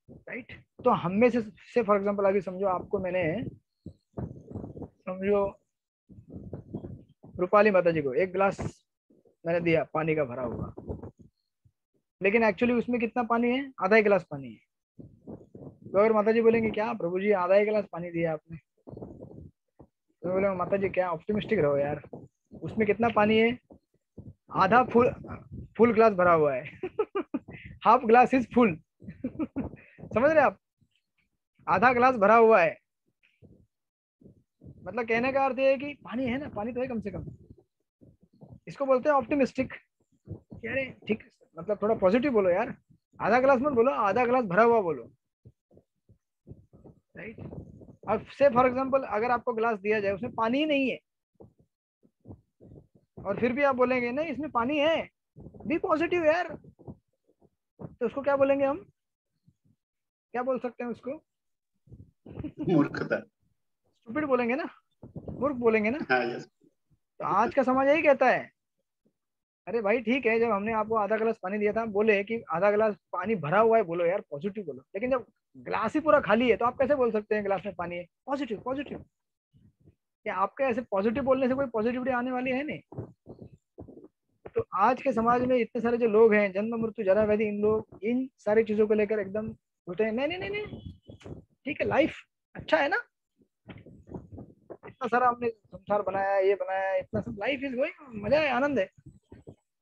राइट। तो हम में से फॉर एग्जांपल अभी समझो आपको मैंने, समझो रूपाली माता जी को 1 गिलास मैंने दिया पानी का भरा हुआ, लेकिन एक्चुअली उसमें कितना पानी है, आधा ही गिलास पानी है। तो अगर माता जी बोलेंगे क्या प्रभु जी आधा ही गिलास पानी दिया आपने, तो बोले माता जी क्या ऑप्टिमिस्टिक रहो यार, उसमें कितना पानी है, आधा फुल ग्लास भरा हुआ है हाफ ग्लास इज फुल समझ रहे आप, आधा ग्लास भरा हुआ है। मतलब कहने का अर्थ ये है कि पानी है ना, पानी तो है कम से कम। इसको बोलते हैं ऑप्टिमिस्टिक। अरे ठीक, मतलब थोड़ा पॉजिटिव बोलो यार, आधा ग्लास मत बोलो, आधा ग्लास भरा हुआ बोलो, राइट। अब से फॉर एग्जांपल अगर आपको ग्लास दिया जाए उसमें पानी ही नहीं है, और फिर भी आप बोलेंगे नहीं इसमें पानी है, बी पॉजिटिव यार, तो उसको क्या बोलेंगे हम, क्या बोल सकते हैं उसको? मूर्खता। स्टूपिड बोलेंगे ना, मूर्ख बोलेंगे ना। हाँ, यस। तो आज का समाज यही कहता है, अरे भाई ठीक है, जब हमने आपको आधा गिलास पानी दिया था, बोले कि आधा गिलास पानी भरा हुआ है, बोलो यार पॉजिटिव बोलो। लेकिन जब गिलास ही पूरा खाली है तो आप कैसे बोल सकते हैं गिलास में पानी है? Positive positive. क्या आपके ऐसे पॉजिटिव बोलने से कोई पॉजिटिविटी आने वाली है? नहीं। तो आज के समाज में इतने सारे जो लोग हैं, जन्म मृत्यु जरा व्याधि, इन लोग इन सारी चीजों को लेकर एकदम बोलते हैं नहीं नहीं नहीं नहीं, ठीक है लाइफ अच्छा है ना, इतना सारा हमने संसार बनाया, ये बनाया, इतना सब, लाइफ इज गोइंग, मजा है, आनंद है।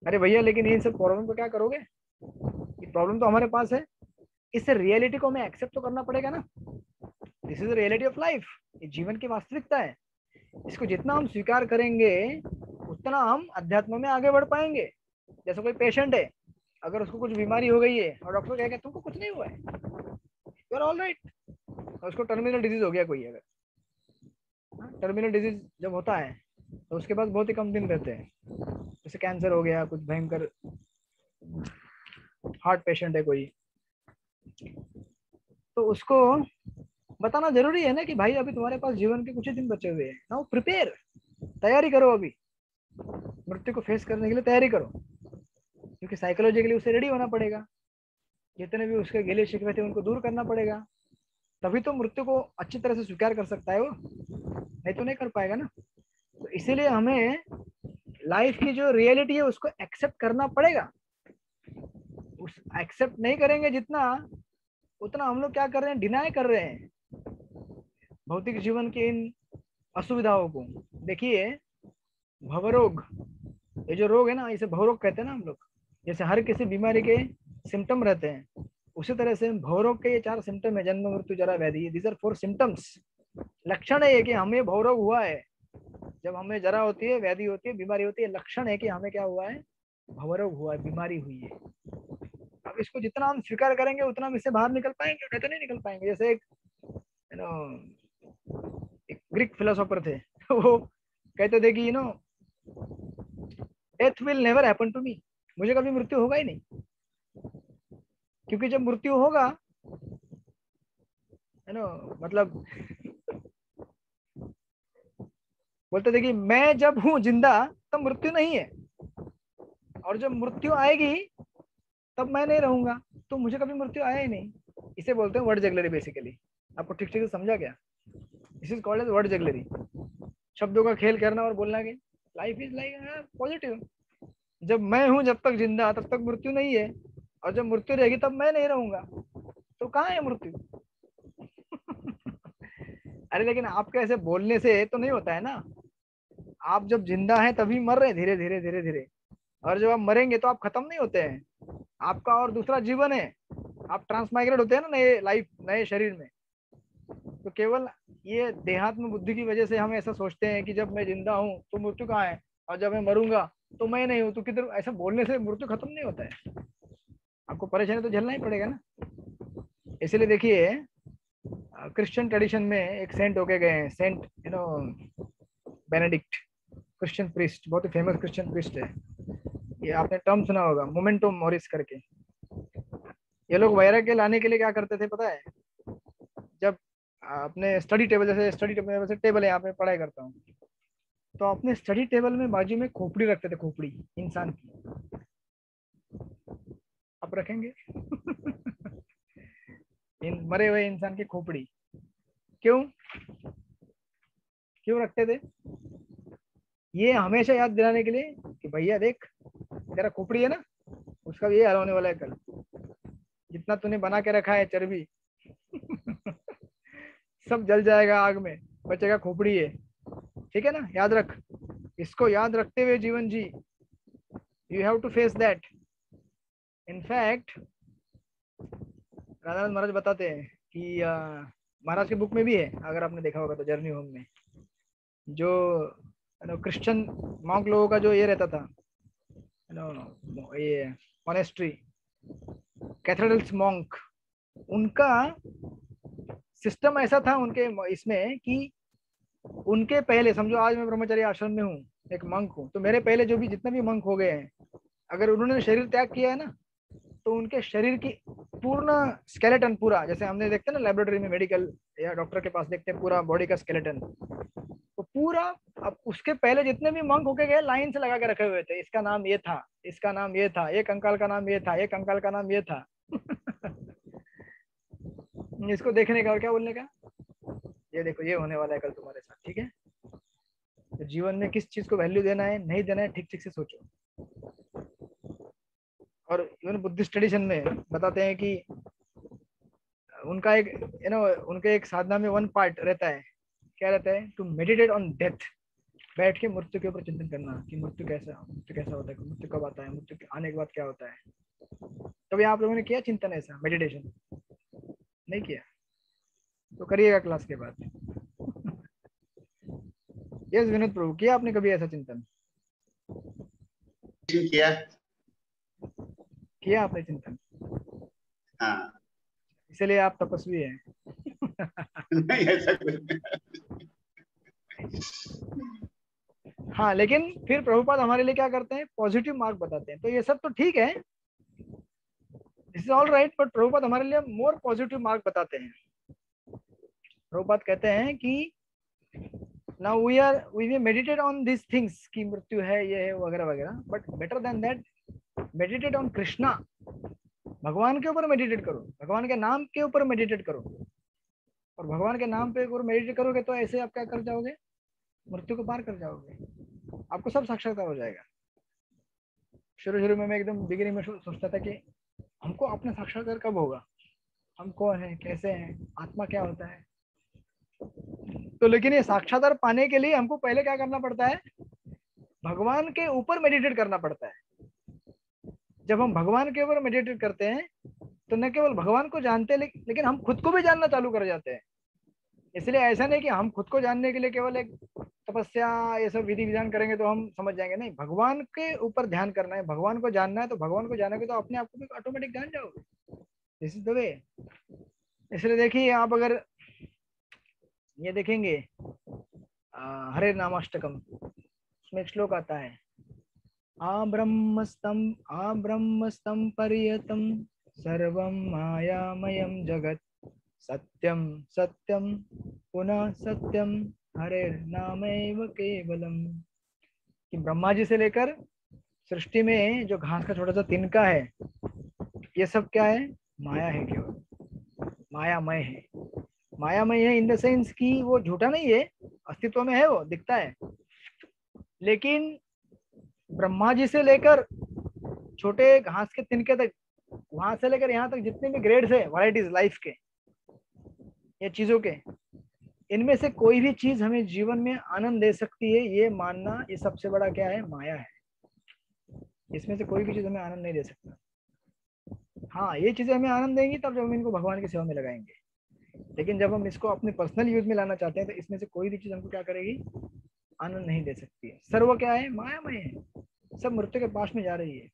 अरे भैया लेकिन इन सब प्रॉब्लम को क्या करोगे? ये प्रॉब्लम तो हमारे पास है, इस रियलिटी को हमें एक्सेप्ट तो करना पड़ेगा ना। This is the reality of life, ये जीवन की वास्तविकता है। इसको जितना हम स्वीकार करेंगे उतना हम अध्यात्म में आगे बढ़ पाएंगे। जैसे कोई पेशेंट है, अगर उसको कुछ बीमारी हो गई है और डॉक्टर कहेगा तुमको कुछ नहीं हुआ है, यू आर ऑल राइट, उसको टर्मिनल डिजीज हो गया कोई, अगर टर्मिनल डिजीज जब होता है तो उसके पास बहुत ही कम दिन रहते हैं, जैसे कैंसर हो गया, कुछ भयंकर हार्ट पेशेंट है कोई, तो उसको बताना जरूरी है ना कि भाई अभी तुम्हारे पास जीवन के कुछ ही दिन बचे हुए हैं, नाउ प्रिपेयर, तैयारी करो, अभी मृत्यु को फेस करने के लिए तैयारी करो, क्योंकि साइकोलॉजिकली उसे रेडी होना पड़ेगा। जितने भी उसके गिले शिकवे थे उनको दूर करना पड़ेगा, तभी तो मृत्यु को अच्छी तरह से स्वीकार कर सकता है वो, नहीं तो नहीं कर पाएगा ना। तो इसीलिए हमें लाइफ की जो रियलिटी है उसको एक्सेप्ट करना पड़ेगा। उस एक्सेप्ट नहीं करेंगे जितना, उतना हम लोग क्या कर रहे हैं, डिनाई कर रहे हैं भौतिक जीवन की इन असुविधाओं को। देखिए भवरोग, ये जो रोग है ना, इसे भवरोग कहते हैं ना हम लोग। जैसे हर किसी बीमारी के सिम्टम रहते हैं, उसी तरह से भवरोग के ये 4 सिम्टम है, जन्म मृत्यु जरा व्याधि। These are 4 symptoms. लक्षण है ये कि हमें भवरोग हुआ है, जब हमें जरा होती है, व्याधि होती है, बीमारी होती है, लक्षण है कि हमें क्या हुआ है, भवरोग हुआ है, बीमारी हुई है। अब इसको जितना हम स्वीकार करेंगे उतना हम इससे बाहर निकल पाएंगे, नहीं तो नहीं निकल पाएंगे। जैसे एक ग्रीक फिलोसोफर थे वो कहते थे कि death will never happen to me, मुझे कभी मृत्यु होगा ही नहीं, क्योंकि जब मृत्यु होगा मतलब बोलते थे कि मैं जब हूं जिंदा तब मृत्यु नहीं है, और जब मृत्यु आएगी तब मैं नहीं रहूंगा, तो मुझे कभी मृत्यु आया ही नहीं। इसे बोलते हैं वर्ड जगलरी बेसिकली। आपको ठीक ठीक से समझा क्या? This is called as word jugglery. शब्दों का खेल करना और बोलना कि लाइफ इज लाइक पॉजिटिव, जब मैं हूं जब तक जिंदा तब तक मृत्यु नहीं है, और जब मृत्यु रहेगी तब मैं नहीं रहूंगा, तो कहाँ है मृत्यु? अरे लेकिन आपके ऐसे बोलने से तो नहीं होता है ना। आप जब जिंदा हैं तभी मर रहे हैं, धीरे धीरे धीरे धीरे, और जब आप मरेंगे तो आप खत्म नहीं होते हैं, आपका और दूसरा जीवन है, आप ट्रांसमाइग्रेट होते हैं ना नए लाइफ, नए शरीर में। तो केवल ये देहात्म बुद्धि की वजह से हम ऐसा सोचते हैं कि जब मैं जिंदा हूँ तो मृत्यु कहाँ है, और जब मैं मरूंगा तो मैं नहीं हूँ, तो किधर? ऐसा बोलने से मृत्यु खत्म नहीं होता है, आपको परेशानी तो झेलना ही पड़ेगा ना। इसलिए देखिए क्रिश्चियन ट्रेडिशन में एक सेंट होके गए हैं, सेंट बेनेडिक्ट, क्रिश्चियन प्रीस्ट, बहुत ही फेमस क्रिश्चियन प्रीस्ट है। ये आपने टर्म सुना होगा, मोमेंटो मोरिस करके। ये लोग वैराग्य लाने के लिए क्या करते थे पता है? जब अपने स्टडी टेबल, जैसे स्टडी टेबल से टेबल है, यहाँ पे पढ़ाई करता हूँ, तो अपने स्टडी टेबल में बाजू में खोपड़ी रखते थे, खोपड़ी इंसान की। आप रखेंगे? इन मरे हुए इंसान की खोपड़ी क्यों क्यों रखते थे? ये हमेशा याद दिलाने के लिए कि भैया देख, तेरा खोपड़ी है ना, उसका भी ये हाल होने वाला है कल, जितना तूने बना के रखा है चर्बी सब जल जाएगा आग में, बचेगा खोपड़ी है। ठीक है ना? याद रख, इसको याद रखते हुए जीवन जी। You have to face that. In fact Radhanand Maharaj बताते हैं कि महाराज के बुक में भी है, अगर आपने देखा होगा तो, जर्नी होम में, जो क्रिश्चियन मॉन्क लोगों का जो ये रहता था, ये मॉनेस्ट्री, कैथेड्रल्स मॉन्क, उनका सिस्टम ऐसा था उनके इसमें कि उनके पहले, समझो आज मैं ब्रह्मचर्य आश्रम में हूँ, एक मंक हूँ, तो मेरे पहले जो भी जितने भी मंक हो गए हैं, अगर उन्होंने शरीर त्याग किया है ना, तो उनके शरीर की पूर्ण स्केलेटन, पूरा जैसे हमने देखते हैं ना लेबोरेटरी में, मेडिकल या डॉक्टर के पास देखते हैं पूरा बॉडी का स्केलेटन, तो पूरा, अब उसके पहले जितने भी मंक होके गए लाइन से लगा के रखे हुए थे, इसका नाम ये था, इसका नाम ये था, एक कंकाल का नाम ये था, एक कंकाल का नाम ये था। इसको देखने का और क्या बोलने का, ये देखो ये होने वाला है कल तुम्हारे साथ। ठीक है? तो जीवन में किस चीज को वैल्यू देना है, नहीं देना है, ठीक ठीक से सोचो। और इवन बुद्धिस्ट ट्रेडिशन में बताते हैं कि उनका एक उनके एक साधना में वन पार्ट रहता है, क्या रहता है? To meditate on death. बैठ के मृत्यु के ऊपर चिंतन करना कि मृत्यु कैसा होता है, मृत्यु कब आता है, मृत्यु आने के बाद क्या होता है। कभी आप लोगों ने किया चिंतन, ऐसा मेडिटेशन नहीं किया तो करिएगा क्लास के बाद। यस विनोद प्रभु, किया आपने कभी ऐसा चिंतन? किया आपने चिंतन? हाँ। इसलिए आप तपस्वी हैं। नहीं ऐसा कुछ। हाँ, लेकिन फिर प्रभुपाद हमारे लिए क्या करते हैं? पॉजिटिव मार्क बताते हैं। तो ये सब तो ठीक है, this is all right, but Prabhupada हमारे लिए मोर पॉजिटिव मार्क बताते हैं। प्रभुपाद कहते हैं कि now we may meditate on this things, कि मृत्यु है, ये है, वगैरह वगैरह, but better than that meditate on Krishna. भगवान के ऊपर मेडिटेट करो, भगवान के नाम के ऊपर मेडिटेट करो, और भगवान के नाम पे ऊपर मेडिटेट करोगे तो ऐसे आप क्या कर जाओगे? मृत्यु को पार कर जाओगे, आपको सब साक्षात्कार हो जाएगा। शुरू में मैं एकदम बिगिनिंग में सोचता था कि हमको अपना साक्षात्कार कब होगा, हम कौन है, कैसे हैं, आत्मा क्या होता है। तो लेकिन ये साक्षात्कार पाने के लिए हमको पहले क्या करना पड़ता है? भगवान के ऊपर मेडिटेट करना पड़ता है। जब हम भगवान के ऊपर मेडिटेट करते हैं तो न केवल भगवान को जानते हैं लेकिन हम खुद को भी जानना चालू कर जाते हैं। इसलिए ऐसा नहीं कि हम खुद को जानने के लिए केवल एक तपस्या ये सब विधि विधान करेंगे तो हम समझ जाएंगे, नहीं, भगवान के ऊपर ध्यान करना है, भगवान को जानना है, तो भगवान को जानोगे तो अपने आप को भी ऑटोमेटिक जान जाओगे। This is the way. इसलिए देखिए, आप अगर ये देखेंगे हरे नामाष्टकम, उसमें एक श्लोक आता है, आब्रह्मस्तं पर्यतं सर्वं मायामयं जगत् सत्यं सत्यं पुनः सत्यं हरेर्नामैव केवलम। कि ब्रह्मा जी से लेकर सृष्टि में जो घास का छोटा सा तिनका है, ये सब क्या है? माया है, केवल मायामय है। मायामय है इन द सेंस कि वो झूठा नहीं है, अस्तित्व में है, वो दिखता है, लेकिन ब्रह्मा जी से लेकर छोटे घास के तिनके तक, वहां से लेकर यहाँ तक जितने भी ग्रेड्स है, वैरायटीज लाइफ के, ये चीजों के, इनमें से कोई भी चीज हमें जीवन में आनंद दे सकती है, ये मानना, ये सबसे बड़ा क्या है? माया है। इसमें से कोई भी चीज हमें आनंद नहीं दे सकता। हाँ, ये चीजें हमें आनंद देंगी तब जब हम इनको भगवान की सेवा में लगाएंगे, लेकिन जब हम इसको अपने पर्सनल यूज में लाना चाहते हैं तो इसमें से कोई भी चीज हमको क्या करेगी? आनंद नहीं दे सकती है। सर्व क्या है? मायामय है, सब मृत्यु के पास में जा रही है।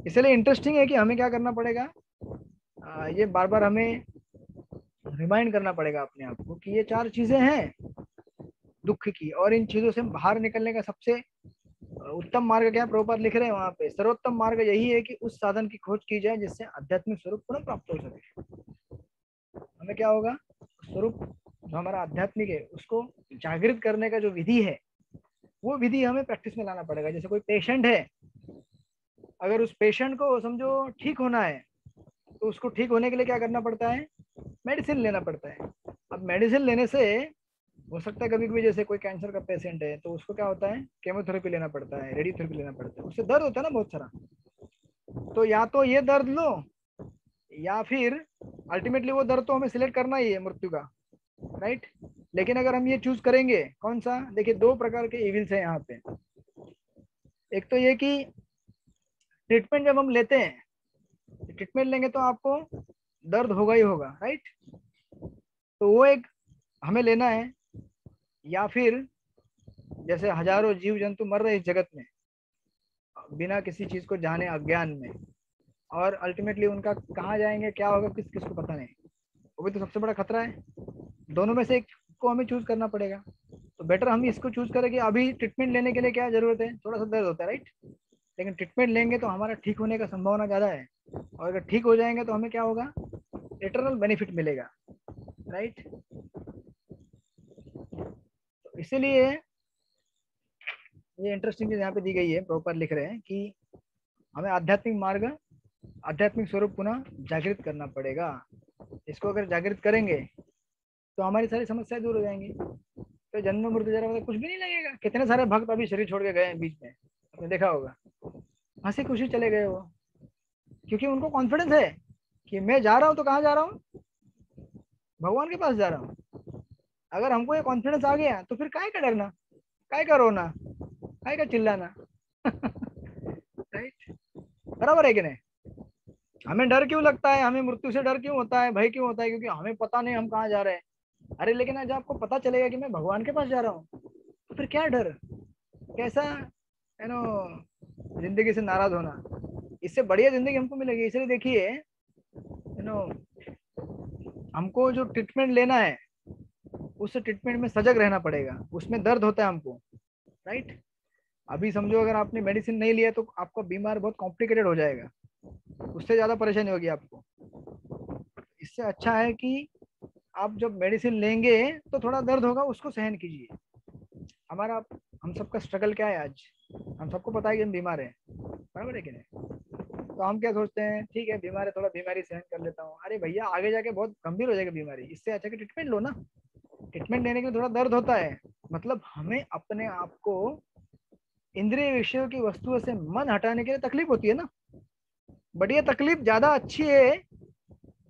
इसलिए इंटरेस्टिंग है कि हमें क्या करना पड़ेगा, ये बार बार हमें रिमाइंड करना पड़ेगा अपने आप को कि ये चार चीजें हैं दुख की, और इन चीजों से बाहर निकलने का सबसे उत्तम मार्ग क्या प्रभुपाद लिख रहे हैं वहां पे, सर्वोत्तम मार्ग यही है कि उस साधन की खोज की जाए जिससे आध्यात्मिक स्वरूप पुनः प्राप्त हो सके। हमें क्या होगा? स्वरूप जो हमारा आध्यात्मिक है उसको जागृत करने का जो विधि है, वो विधि हमें प्रैक्टिस में लाना पड़ेगा। जैसे कोई पेशेंट है, अगर उस पेशेंट को समझो ठीक होना है, तो उसको ठीक होने के लिए क्या करना पड़ता है? मेडिसिन लेना पड़ता है। अब मेडिसिन लेने से हो सकता है कभी कभी, जैसे कोई कैंसर का पेशेंट है तो उसको क्या होता है? केमोथेरेपी लेना पड़ता है, रेडियोथेरेपी लेना पड़ता है, उससे दर्द होता है ना बहुत सारा। तो या तो ये दर्द लो, या फिर अल्टीमेटली वो दर्द तो हमें सिलेक्ट करना ही है मृत्यु का, राइट। लेकिन अगर हम ये चूज करेंगे कौन सा, देखिए दो प्रकार के इविल्स है यहाँ पे। एक तो ये कि ट्रीटमेंट जब हम लेते हैं, ट्रीटमेंट लेंगे तो आपको दर्द होगा ही होगा, राइट। तो वो एक हमें लेना है। या फिर जैसे हजारों जीव जंतु मर रहे इस जगत में बिना किसी चीज को जाने, अज्ञान में, और अल्टीमेटली उनका कहाँ जाएंगे, क्या होगा, किस को पता नहीं। वो भी तो सबसे बड़ा खतरा है। दोनों में से एक को हमें चूज करना पड़ेगा। तो बेटर हम इसको चूज करें कि अभी ट्रीटमेंट लेने के लिए क्या जरूरत है, थोड़ा सा दर्द होता है, राइट। लेकिन ट्रीटमेंट लेंगे तो हमारा ठीक होने का संभावना ज्यादा है, और अगर ठीक हो जाएंगे तो हमें क्या होगा? इटरनल बेनिफिट मिलेगा, राइट। तो इसीलिए ये इंटरेस्टिंग चीज यहाँ पे दी गई है, प्रॉपर लिख रहे हैं कि हमें आध्यात्मिक मार्ग, आध्यात्मिक स्वरूप पुनः जागृत करना पड़ेगा। इसको अगर जागृत करेंगे तो हमारी सारी समस्याएं दूर हो जाएंगी। तो जन्म मृत्यु जरा मतलब कुछ भी नहीं लगेगा। कितने सारे भक्त अभी शरीर छोड़ के गए हैं बीच में, आपने देखा होगा, हंसी खुशी चले गए वो, क्योंकि उनको कॉन्फिडेंस है कि मैं जा रहा हूँ तो कहाँ जा रहा हूँ? भगवान के पास जा रहा हूँ। अगर हमको ये कॉन्फिडेंस आ गया तो फिर काय का डरना, काय का रोना, काय का चिल्लाना राइट, बराबर है कि नहीं। हमें डर क्यों लगता है, हमें मृत्यु से डर क्यों होता है, भय क्यों होता है? क्योंकि हमें पता नहीं हम कहाँ जा रहे हैं। अरे लेकिन आज आपको पता चलेगा कि मैं भगवान के पास जा रहा हूँ, तो फिर क्या डर, कैसा है नो जिंदगी से नाराज होना। इससे बढ़िया जिंदगी हमको मिलेगी। इसलिए देखिए हमको जो ट्रीटमेंट लेना है उस ट्रीटमेंट में सजग रहना पड़ेगा। उसमें दर्द होता है हमको, राइट। अभी समझो अगर आपने मेडिसिन नहीं लिया तो आपका बीमार बहुत कॉम्प्लिकेटेड हो जाएगा, उससे ज्यादा परेशानी होगी आपको। इससे अच्छा है कि आप जब मेडिसिन लेंगे तो थोड़ा दर्द होगा, उसको सहन कीजिए। हम सबका स्ट्रगल क्या है आज, हम सबको पता है कि हम बीमार हैं, बराबर है कि नहीं। तो हम क्या सोचते हैं, ठीक है बीमार है, थोड़ा बीमारी सहन कर लेता हूँ। अरे भैया आगे जाके बहुत गंभीर हो जाएगा बीमारी। इससे अच्छा कि ट्रीटमेंट लो ना। ट्रीटमेंट लेने के लिए थोड़ा दर्द होता है, मतलब हमें अपने आप को इंद्रिय विषयों की वस्तुओं से मन हटाने के लिए तकलीफ होती है ना। बट ये तकलीफ ज्यादा अच्छी है,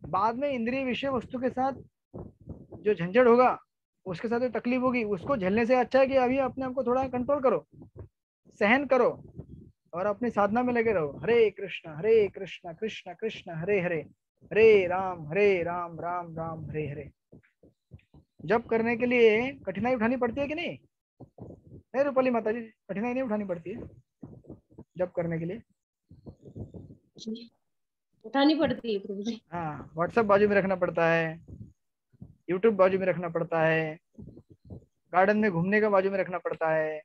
बाद में इंद्रिय विषय वस्तु के साथ जो झंझट होगा, उसके साथ जो तकलीफ होगी, उसको झेलने से अच्छा है कि अभी अपने आप को थोड़ा कंट्रोल करो, सहन करो, और अपनी साधना में लगे रहो। हरे कृष्ण कृष्ण कृष्ण हरे हरे, हरे राम राम राम हरे हरे। जप करने के लिए कठिनाई उठानी पड़ती है कि नहीं? नहीं रूपाली माता जी, कठिनाई नहीं उठानी पड़ती है जप करने के लिए? उठानी पड़ती है प्रभु जी। हाँ, व्हाट्सएप बाजू में रखना पड़ता है, यूट्यूब बाजू में रखना पड़ता है, गार्डन में घूमने का बाजू में रखना पड़ता है,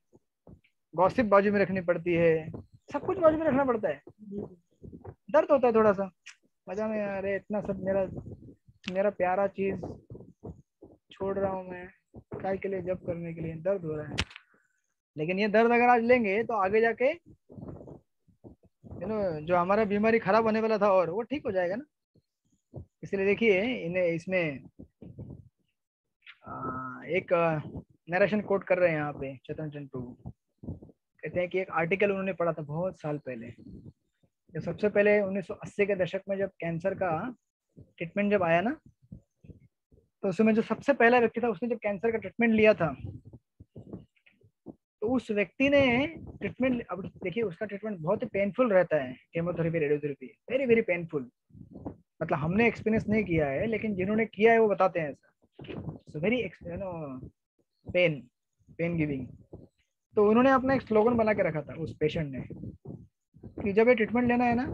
गॉसिप बाजू में रखनी पड़ती है, सब कुछ बाजू में रखना पड़ता है। दर्द होता है थोड़ा सा, मजा में अरे इतना सब मेरा मेरा प्यारा चीज छोड़ रहा हूँ मैं काय के लिए, जब करने के लिए दर्द हो रहा है। लेकिन ये दर्द अगर आज लेंगे तो आगे जाके जो हमारा बीमारी खराब होने वाला था और वो ठीक हो जाएगा ना। इसलिए देखिए इन्हें इसमें एक नरेशन कोट कर रहे हैं यहाँ पे चेतन चंद प्रभु। कहते हैं कि एक आर्टिकल उन्होंने पढ़ा था बहुत साल पहले, जब सबसे पहले 1980 के दशक में जब कैंसर का ट्रीटमेंट जब आया ना, तो उसमें जो सबसे पहला व्यक्ति था उसने जब कैंसर का ट्रीटमेंट लिया था, तो उस व्यक्ति ने ट्रीटमेंट, अब देखिए उसका ट्रीटमेंट बहुत ही पेनफुल रहता है, chemotherapy radiotherapy very very painful. मतलब हमने एक्सपीरियंस नहीं किया है, लेकिन जिन्होंने किया है वो बताते हैं ऐसा, सो वेरी पेन गिविंग। तो उन्होंने अपना एक स्लोगन बना के रखा था उस पेशेंट ने कि जब ये ट्रीटमेंट लेना है ना,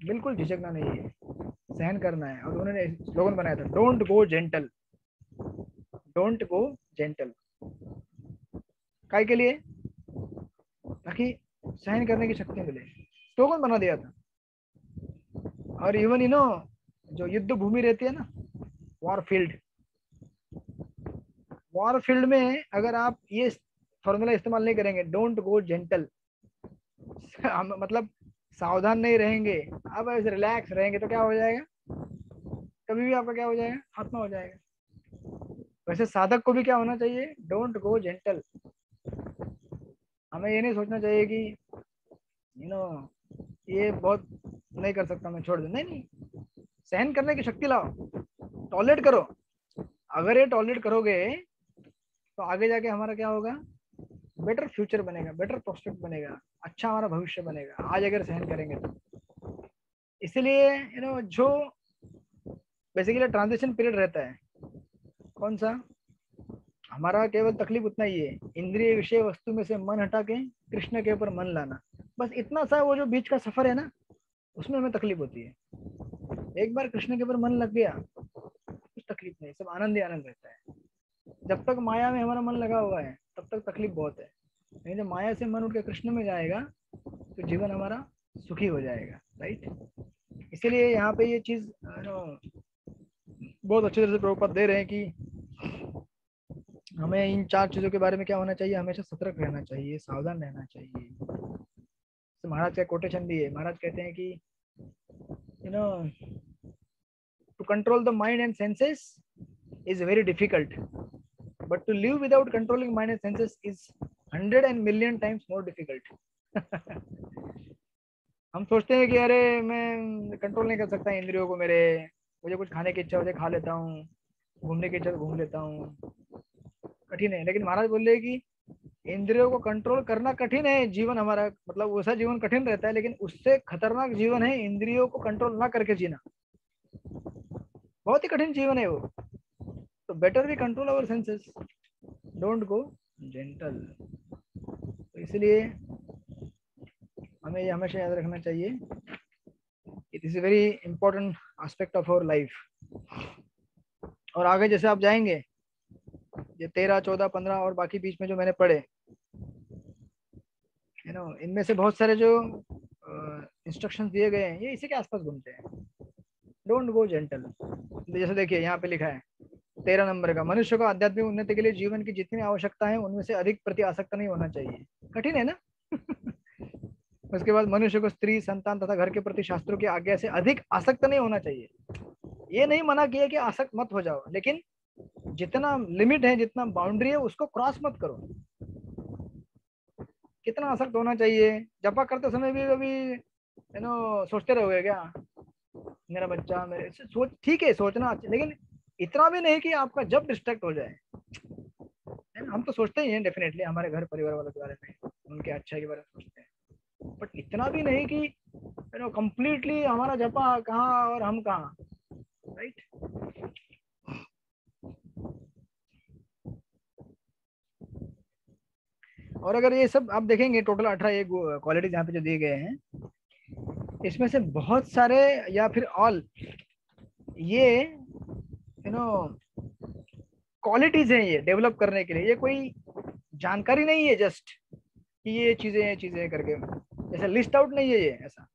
बिल्कुल झिझकना नहीं है, सहन करना है। और उन्होंने स्लोगन बनाया था, don't go gentle, don't go gentle. काय के लिए? ताकि सहन करने की शक्ति मिले, स्लोगन बना दिया था। और इवन जो युद्ध भूमि रहती है ना, वॉर फील्ड में अगर आप ये फॉर्मूला इस्तेमाल नहीं करेंगे, डोंट गो जेंटल, मतलब सावधान नहीं रहेंगे, आप ऐसे रिलैक्स रहेंगे, तो क्या हो जाएगा? कभी भी आपका क्या हो जाएगा? खात्मा हो जाएगा। वैसे साधक को भी क्या होना चाहिए? Don't go gentle. हमें ये नहीं सोचना चाहिए कि ये बहुत नहीं कर सकता मैं, छोड़ दूं। नहीं, सहन करने की शक्ति लाओ, टॉलरेट करो। अगर ये टॉलरेट करोगे तो आगे जाके हमारा क्या होगा? बेटर फ्यूचर बनेगा, बेटर प्रोस्पेक्ट बनेगा, अच्छा हमारा भविष्य बनेगा, आज अगर सहन करेंगे तो। इसलिए जो बेसिकली ट्रांजिशन पीरियड रहता है, कौन सा? हमारा केवल तकलीफ उतना ही है, इंद्रिय विषय वस्तु में से मन हटा के कृष्ण के ऊपर मन लाना, बस इतना सा। वो जो बीच का सफर है ना, उसमें हमें तकलीफ होती है। एक बार कृष्ण के ऊपर मन लग गया, कुछ तकलीफ नहीं, सब आनंद ही आनंद रहता है। जब तक माया में हमारा मन लगा हुआ है तब तक तकलीफ बहुत है, लेकिन जब माया से मन उठ के कृष्ण में जाएगा तो जीवन हमारा सुखी हो जाएगा, राइट। इसीलिए यहाँ पे ये चीज बहुत अच्छी तरह से प्रभुपाद दे रहे हैं कि हमें इन 4 चीजों के बारे में क्या होना चाहिए? हमेशा सतर्क रहना चाहिए, सावधान रहना चाहिए। तो महाराज का कोटेशन भी है, महाराज कहते हैं कि to control the mind and senses is very difficult, but to live without controlling mind and senses is 100 and million times more difficult. हम सोचते हैं कि अरे मैं कंट्रोल नहीं कर सकता इंद्रियों को, मेरे मुझे कुछ खाने की इच्छा हो जाए खा लेता हूँ, घूमने की इच्छा तो घूम लेता हूँ, कठिन है। लेकिन महाराज बोल रहे कि इंद्रियों को कंट्रोल करना कठिन है, जीवन हमारा मतलब वैसा जीवन कठिन रहता है, लेकिन उससे खतरनाक जीवन है इंद्रियों को कंट्रोल ना करके जीना, बहुत ही कठिन जीवन है वो। तो better we control our senses, don't go gentle. तो इसलिए हमें ये हमेशा याद रखना चाहिए, it is a very important aspect of our life. और आगे जैसे आप जाएंगे, ये 13, 14, 15 और बाकी बीच में जो मैंने पढ़े इनमें से बहुत सारे जो इंस्ट्रक्शंस दिए गए हैं ये इसी के आसपास घूमते हैं। Don't go gentle. जैसे देखिए यहाँ पे लिखा है 13 नंबर का, मनुष्य को आध्यात्मिक उन्नति के लिए जीवन की जितनी आवश्यकता है उनमें से अधिक प्रति आसक्त नहीं होना चाहिए। कठिन है ना? उसके बाद मनुष्य को स्त्री, संतान तथा घर के प्रति शास्त्रों की आज्ञा से अधिक आसक्त नहीं होना चाहिए। ये नहीं मना किया कि आसक्त मत हो जाओ, लेकिन जितना लिमिट है, जितना बाउंड्री है, उसको क्रॉस मत करो। कितना आसक्त होना चाहिए? जपा करते समय भी अभी सोचते रहोगे क्या मेरा बच्चा मेरे, सोच ठीक है सोचना, लेकिन इतना भी नहीं कि आपका जब डिस्ट्रैक्ट हो जाए। हम तो सोचते ही हैं डेफिनेटली हमारे घर परिवार वालों के बारे में, उनके अच्छाई के बारे में सोचते हैं, बट इतना भी नहीं कि कंप्लीटली हमारा जपा कहाँ और हम कहाँ, राइट। और अगर ये सब आप देखेंगे टोटल 18 क्वालिटीज यहाँ पे जो दिए गए हैं, इसमें से बहुत सारे या फिर ऑल ये क्वालिटीज हैं ये डेवलप करने के लिए। ये कोई जानकारी नहीं है जस्ट कि ये चीजें करके ऐसा लिस्ट आउट नहीं है ये ऐसा।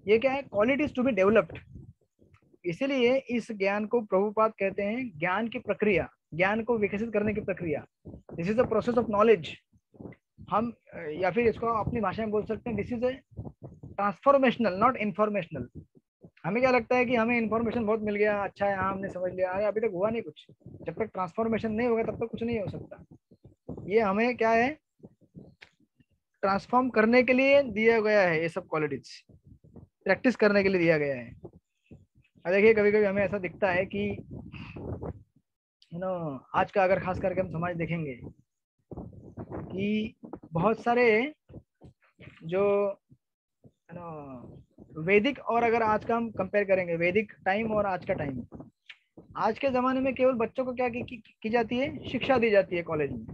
ये क्या है, क्वालिटीज टू बी डेवलप्ड। इसीलिए इस ज्ञान को प्रभुपाद कहते हैं ज्ञान की प्रक्रिया, ज्ञान को विकसित करने की प्रक्रिया। This is the process of knowledge. हम या फिर इसको अपनी भाषा में बोल सकते हैं this is a transformational not informational. हमें क्या लगता है कि हमें इन्फॉर्मेशन बहुत मिल गया, अच्छा है, हाँ हमने समझ लिया, अरे अभी तक हुआ नहीं कुछ। जब तक ट्रांसफॉर्मेशन नहीं होगा तब तक कुछ नहीं हो सकता। ये हमें क्या है, ट्रांसफॉर्म करने के लिए दिया गया है, ये सब क्वालिटीज प्रैक्टिस करने के लिए दिया गया है। देखिए कभी कभी हमें ऐसा दिखता है कि आज का अगर खास करके हम समाज देखेंगे कि बहुत सारे जो वैदिक और अगर आज का हम कंपेयर करेंगे वैदिक टाइम और आज का टाइम, आज के जमाने में केवल बच्चों को क्या की जाती है, शिक्षा दी जाती है कॉलेज में।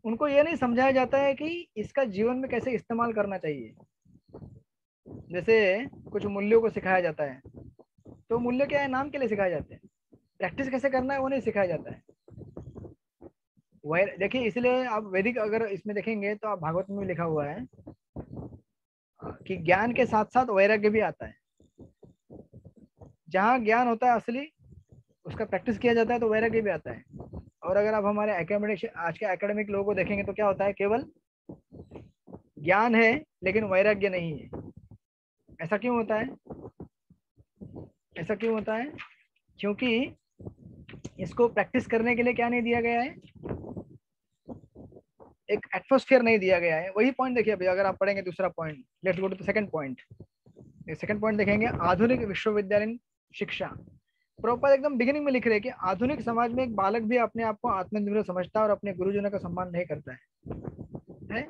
उनको ये नहीं समझाया जाता है कि इसका जीवन में कैसे इस्तेमाल करना चाहिए। जैसे कुछ मूल्यों को सिखाया जाता है, तो मूल्य क्या है, नाम के लिए सिखाए जाते हैं, प्रैक्टिस कैसे करना है वो नहीं सिखाया जाता है। देखिए इसलिए आप वैदिक अगर इसमें देखेंगे तो आप भागवत में लिखा हुआ है कि ज्ञान के साथ साथ वैराग्य भी आता है। जहाँ ज्ञान होता है असली, उसका प्रैक्टिस किया जाता है तो वैराग्य भी आता है। और अगर आप हमारे एकेडमिक आज के एकेडमिक लोगों को देखेंगे तो क्या होता है, केवल ज्ञान है लेकिन वैराग्य नहीं है। ऐसा क्यों होता है, ऐसा क्यों होता है? क्योंकि इसको प्रैक्टिस करने के लिए क्या नहीं दिया गया है, एक एटमॉस्फेयर नहीं दिया गया है। वही पॉइंट देखिए अभी अगर आप पढ़ेंगे दूसरा point, let's go to the second point. Second point देखेंगे आधुनिक विश्वविद्यालय शिक्षा। प्रॉपर एकदम बिगिनिंग में लिख रहे हैं कि आधुनिक समाज में एक बालक भी अपने आप को आत्मनिर्भर समझता है और अपने गुरुजनों का सम्मान नहीं करता है?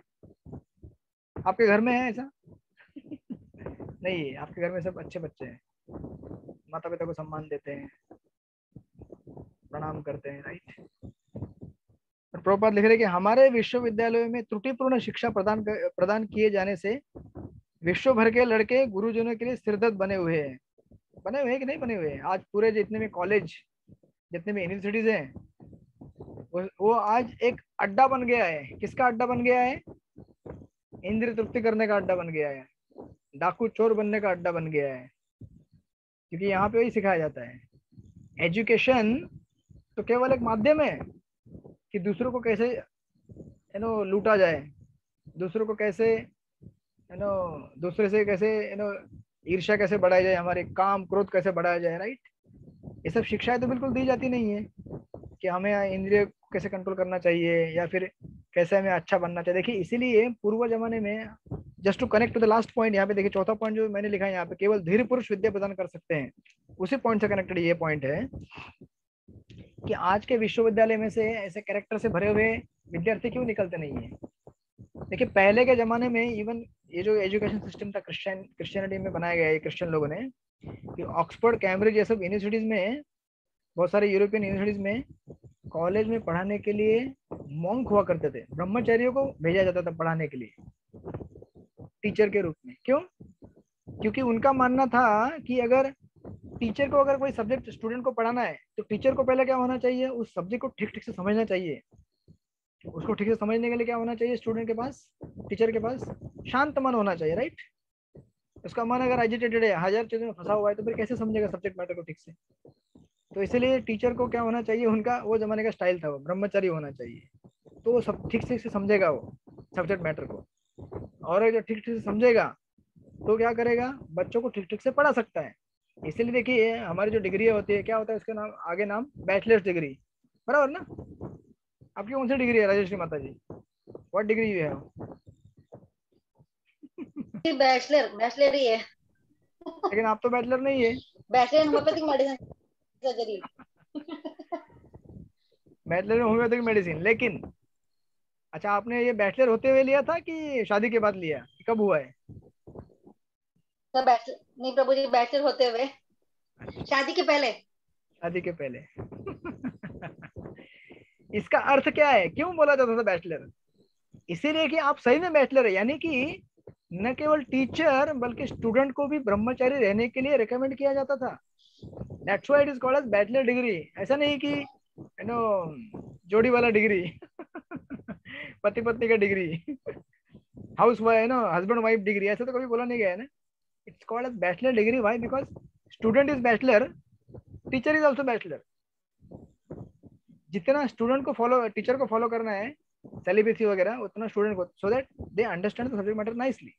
आपके घर में है ऐसा? नहीं है, आपके घर में सब अच्छे बच्चे हैं, माता पिता को सम्मान देते हैं, प्रणाम करते हैं, राइट। प्रभुपाद लिख रहे कि हमारे विश्वविद्यालयों में त्रुटिपूर्ण शिक्षा प्रदान किए जाने से विश्व भर के लड़के गुरुजनों के लिए सिरदर्द बने हुए हैं। बने हुए हैं कि नहीं बने हुए हैं? आज पूरे जितने भी कॉलेज, जितने भी यूनिवर्सिटीज हैं, वो आज एक अड्डा बन गया है। किसका अड्डा बन गया है? इंद्रिय तृप्ति करने का अड्डा बन गया है, डाकू चोर बनने का अड्डा बन गया है। क्योंकि यहाँ पे वही सिखाया जाता है। एजुकेशन तो केवल एक माध्यम है कि दूसरों को कैसे लूटा जाए, दूसरों को कैसे दूसरे से कैसे ईर्ष्या कैसे बढ़ाई जाए, हमारे काम क्रोध कैसे बढ़ाया जाए, राइट। ये सब शिक्षाएं तो बिल्कुल दी जाती नहीं है कि हमें इंद्रिय कैसे कंट्रोल करना चाहिए या फिर कैसे हमें अच्छा बनना चाहिए। देखिए इसीलिए पूर्व जमाने में, just to connect to the last point, यहाँ पे देखिए चौथा पॉइंट जो मैंने लिखा है यहाँ पे, केवल धीर पुरुष विद्या प्रदान कर सकते हैं। उसी पॉइंट से कनेक्टेड ये पॉइंट है कि आज के विश्वविद्यालय में से ऐसे कैरेक्टर से भरे हुए विद्यार्थी क्यों निकलते नहीं है। देखिए पहले के जमाने में इवन ये जो एजुकेशन सिस्टम था क्रिश्चियनिटी में बनाया गया है क्रिश्चियन लोगों ने, कि ऑक्सफोर्ड कैम्ब्रिज ये सब यूनिवर्सिटीज में, बहुत सारे यूरोपियन यूनिवर्सिटीज में कॉलेज में पढ़ाने के लिए मॉन्क हुआ करते थे, ब्रह्मचारियों को भेजा जाता था पढ़ाने के लिए टीचर के रूप में। क्यों? क्योंकि उनका मानना था कि अगर टीचर को अगर कोई सब्जेक्ट स्टूडेंट को पढ़ाना है तो टीचर को पहले क्या होना चाहिए, उस सब्जेक्ट को ठीक ठीक से समझना चाहिए। उसको ठीक से समझने के लिए क्या होना चाहिए, स्टूडेंट के पास, टीचर के पास शांत मन होना चाहिए, राइट। उसका मन अगर एजिटेटेड है, हजार चीजों में फंसा हुआ है, तो फिर कैसे समझेगा सब्जेक्ट मैटर को ठीक से। तो इसलिए टीचर को क्या होना चाहिए, उनका वो जमाने का स्टाइल था, वो ब्रह्मचारी होना चाहिए। तो वो सब ठीक से समझेगा वो सब्जेक्ट मैटर को, और जो ठीक ठीक से समझेगा तो क्या करेगा, बच्चों को ठीक ठीक से पढ़ा सकता है। इसलिए देखिए हमारी जो डिग्री होती है, क्या होता है उसके नाम आगे नाम, बैचलर्स डिग्री, बराबर ना। आपकी कौन सी डिग्री है Rajeshri Mata ji? What degree you have? Bachelor ही है। लेकिन आप तो बैचलर नहीं है। Bachelor in homeopathic medicine surgery. Bachelor in homeopathic medicine, लेकिन अच्छा, आपने ये बैचलर होते हुए लिया था कि शादी के बाद लिया, कब हुआ है? सब बैचलर नहीं प्रभु जी, बैचलर होते हुए, शादी के पहले। शादी के पहले। इसका अर्थ क्या है, क्यों बोला जाता था बैचलर? इसीलिए कि आप सही में बैचलर है, यानी कि न केवल टीचर बल्कि स्टूडेंट को भी ब्रह्मचारी रहने के लिए रिकमेंड किया जाता था। That's why it is called as bachelor degree. ऐसा नहीं कि जोड़ी वाला डिग्री। पति पत्नी का degree, house wife husband wife degree, ऐसा तो कभी बोला नहीं गया है ना। It's called as bachelor degree. Why? Because student is bachelor, teacher is also bachelor. जितना स्टूडेंट को फॉलो, टीचर को फॉलो करना है सेलिब्रेसी वगैरह, उतना स्टूडेंट को, so that they understand the subject matter nicely.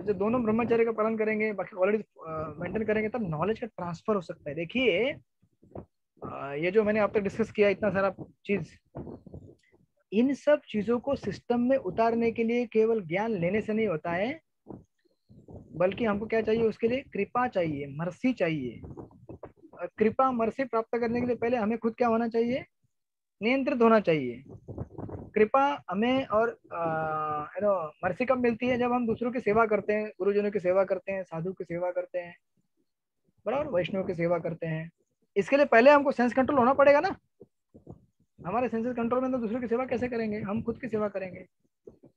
जो दोनों ब्रह्मचर्य का पालन करेंगे, बाकी क्वालिटी मेंटेन करेंगे, तब नॉलेज का ट्रांसफर हो सकता है। देखिए ये जो मैंने आप तक डिस्कस किया इतना सारा चीज, इन सब चीजों को सिस्टम में उतारने के लिए केवल ज्ञान लेने से नहीं होता है, बल्कि हमको क्या चाहिए उसके लिए? कृपा चाहिए, मर्सी चाहिए। कृपा मर्सी प्राप्त करने के लिए पहले हमें खुद क्या होना चाहिए? नियंत्रित होना चाहिए। कृपा हमें और मर्सी कब मिलती है? जब हम दूसरों की सेवा करते हैं, गुरुजनों की सेवा करते हैं, साधु की सेवा करते हैं, बराबर, वैष्णव की सेवा करते हैं। इसके लिए पहले हमको सेंस कंट्रोल होना पड़ेगा ना। हमारे सेंसेस कंट्रोल में तो दूसरों की सेवा कैसे करेंगे? हम खुद की सेवा करेंगे।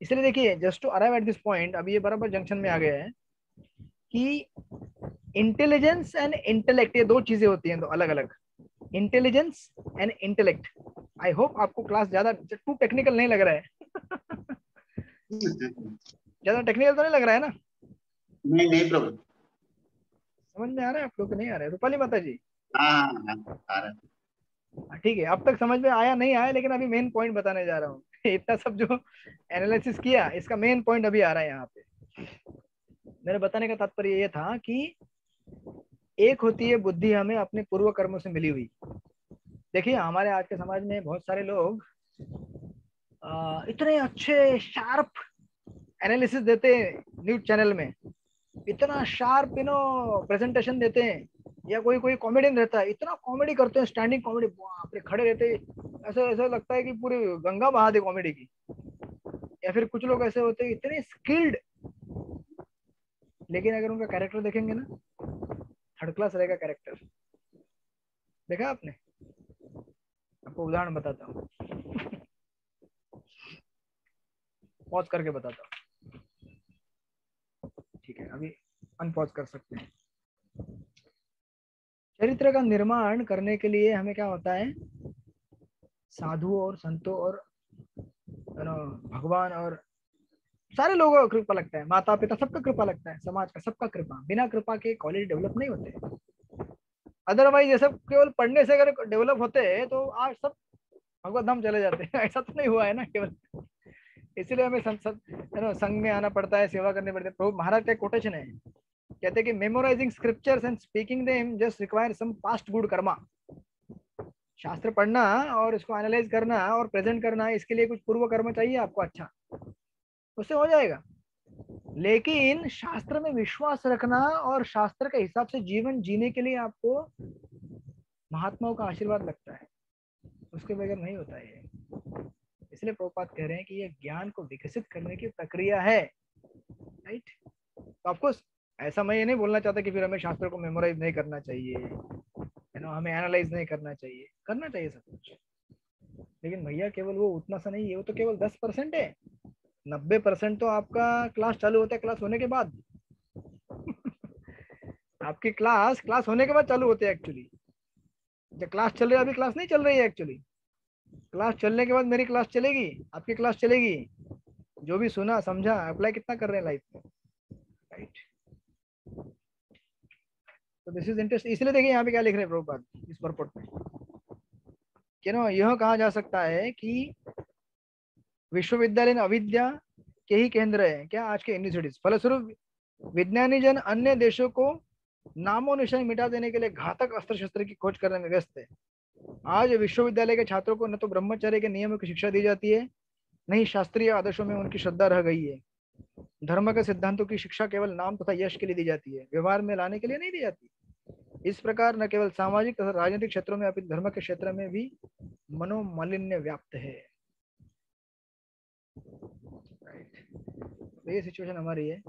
इसलिए देखिए, just to arrive at this point, अभी ये बराबर जंक्शन में आ गया है कि इंटेलिजेंस एंड इंटेलेक्ट, ये दो चीजें होती हैं, दो अलग अलग। Intelligence and intellect. I hope आपको क्लास ज्यादा टू टेक्निकल नहीं लग रहा है। ज्यादा टेक्निकल तो नहीं लग रहा है ना? नहीं नहीं प्रभु। समझ में आ रहा है आप लोग को? नहीं आ रहा है? रूपाली माता जी? हाँ हाँ हाँ, आ रहा है। ठीक है, अब तक समझ में आया नहीं आया, लेकिन अभी मेन पॉइंट बताने जा रहा हूँ। इतना सब जो एनालिसिस किया, इसका मेन पॉइंट अभी आ रहा है यहाँ पे। मेरे बताने का तात्पर्य ये था कि एक होती है बुद्धि हमें अपने पूर्व कर्मों से मिली हुई। देखिए हमारे आज के समाज में बहुत सारे लोग इतने अच्छे शार्प एनालिसिस देते हैं न्यूज चैनल में, इतना शार्प प्रेजेंटेशन देते हैं, या कोई कोई कॉमेडियन रहता है, इतना कॉमेडी करते हैं, स्टैंडिंग कॉमेडी, बाप रे, खड़े रहते हैं, ऐसा ऐसा लगता है कि पूरी गंगा बहा दे कॉमेडी की। या फिर कुछ लोग ऐसे होते हैं इतने स्किल्ड, लेकिन अगर उनका कैरेक्टर देखेंगे ना, थर्ड क्लास रहेगा कैरेक्टर। देखा आपने? आपको उदाहरण बताता हूँ, पॉज करके बताता हूँ। ठीक है, अभी अनपॉज कर सकते हैं। चरित्र का निर्माण करने के लिए हमें क्या होता है? साधुओं और संतों और भगवान और सारे लोगों का कृपा लगता है, माता पिता सबका कृपा लगता है, समाज का सबका कृपा। बिना कृपा के कॉलेज डेवलप नहीं होते। अदरवाइज ये सब केवल पढ़ने से अगर डेवलप होते हैं तो आज सब भगवत धाम चले जाते हैं। ऐसा तो नहीं हुआ है ना केवल। इसीलिए हमें संघ में आना पड़ता है, सेवा करनी पड़ती है। प्रभु महाराज का कोटेशन है, कहते हैं कि memorising scriptures and speaking them just require some past good karma. शास्त्र पढ़ना और इसको एनालाइज करना और प्रेजेंट करना, इसके लिए कुछ पूर्व कर्म चाहिए आपको, अच्छा, उससे हो जाएगा। लेकिन शास्त्र में विश्वास रखना और शास्त्र के हिसाब से जीवन जीने के लिए आपको महात्माओं का आशीर्वाद लगता है, उसके बगैर नहीं होता है। इसलिए प्रभुपाद कह रहे हैं कि ये ज्ञान को विकसित करने की प्रक्रिया है, राइट? तो आपको ऐसा मैं ये नहीं बोलना चाहता कि फिर हमें शास्त्र को मेमोराइज नहीं करना चाहिए, हमें एनालाइज नहीं करना चाहिए, करना चाहिए सब कुछ। लेकिन भैया केवल वो उतना सा नहीं है, वो तो केवल 10% है। 90% तो आपका क्लास चालू होता है क्लास होने के बाद। आपकी क्लास होने के बाद चालू होते हैं एक्चुअली। जब क्लास चल रही है, अभी क्लास नहीं चल रही है एक्चुअली। क्लास चलने के बाद मेरी क्लास चलेगी, आपकी क्लास चलेगी। जो भी सुना समझा अप्लाई कितना कर रहे हैं लाइफ में, राइट? तो दिस इज इंटरेस्ट। इसलिए देखिए यहाँ पे क्या लिख रहे हैं प्रभुपाद इस परपोर्ट में, कि यह कहा जा सकता है कि विश्वविद्यालय अविद्या के ही केंद्र है क्या आज के यूनिवर्सिटीज। फलस्वरूप विज्ञानी जन अन्य देशों को नामो निशान मिटा देने के लिए घातक अस्त्र शस्त्र की खोज करने में व्यस्त है। आज विश्वविद्यालय के छात्रों को न तो ब्रह्मचर्य के नियमों की शिक्षा दी जाती है, न ही शास्त्रीय आदर्शों में उनकी श्रद्धा रह गई है। धर्म के सिद्धांतों की शिक्षा केवल नाम तथा यश के लिए दी जाती है, व्यवहार में लाने के लिए नहीं दी जाती। इस प्रकार न केवल सामाजिक तथा राजनीतिक क्षेत्रों में अपितु धर्म के क्षेत्र में भी मनोमालिन्य व्याप्त है। तो ये सिचुएशन हमारी है।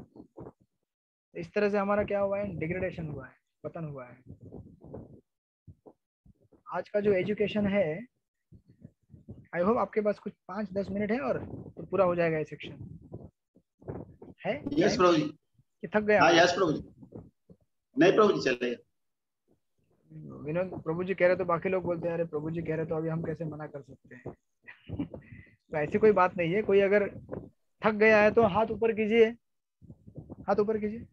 इस तरह से हमारा क्या हुआ है, डिग्रेडेशन हुआ है, पतन हुआ है। आज का जो एजुकेशन है, आई होप आपके पास कुछ 5-10 मिनट है और तो पूरा हो जाएगा ये सेक्शन है। यस प्रभु जी। कि थक गए हाँ आप? यस प्रभु जी। नहीं प्रभु जी चलेगा। विनोद प्रभु जी कह रहे तो बाकी लोग बोलते हैं अरे प्रभु जी कह रहे तो अभी हम कैसे मना कर सकते हैं। तो ऐसी कोई बात नहीं है। कोई अगर थक गया है तो हाथ ऊपर कीजिए, हाथ ऊपर कीजिए।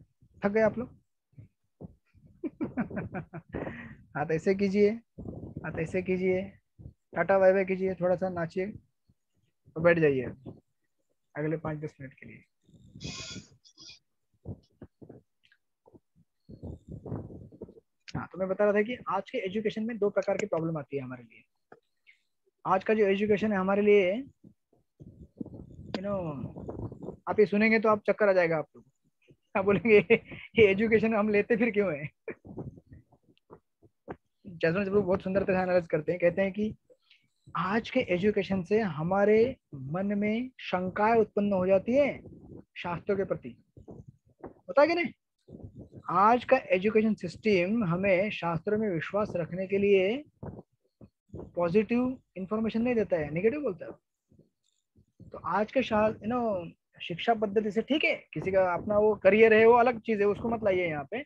थक गए आप लोग? हाथ ऐसे कीजिए, हाथ ऐसे कीजिए, टाटा बाय बाय कीजिए, थोड़ा सा नाचिए और बैठ जाइए अगले 5-10 मिनट के लिए। हाँ, तो मैं बता रहा था कि आज के एजुकेशन में 2 प्रकार की प्रॉब्लम आती है हमारे लिए। आज का जो एजुकेशन है हमारे लिए, यू नो, आप ये सुनेंगे तो आप चक्कर आ जाएगा आप लोग। आप बोलेंगे ये एजुकेशन हम लेते फिर क्यों है। जैसवन प्रभु बहुत सुंदरता से एनालाइज करते हैं, कहते हैं कि आज के एजुकेशन से हमारे मन में शंकाएं उत्पन्न हो जाती है शास्त्रों के प्रति, होता है कि नहीं? आज का एजुकेशन सिस्टम हमें शास्त्रों में विश्वास रखने के लिए पॉजिटिव इंफॉर्मेशन नहीं देता है, नेगेटिव बोलता है। तो आज के शिक्षा पद्धति से ठीक है, किसी का अपना वो करियर है, वो अलग चीज है, उसको मत लाइए यहाँ पे।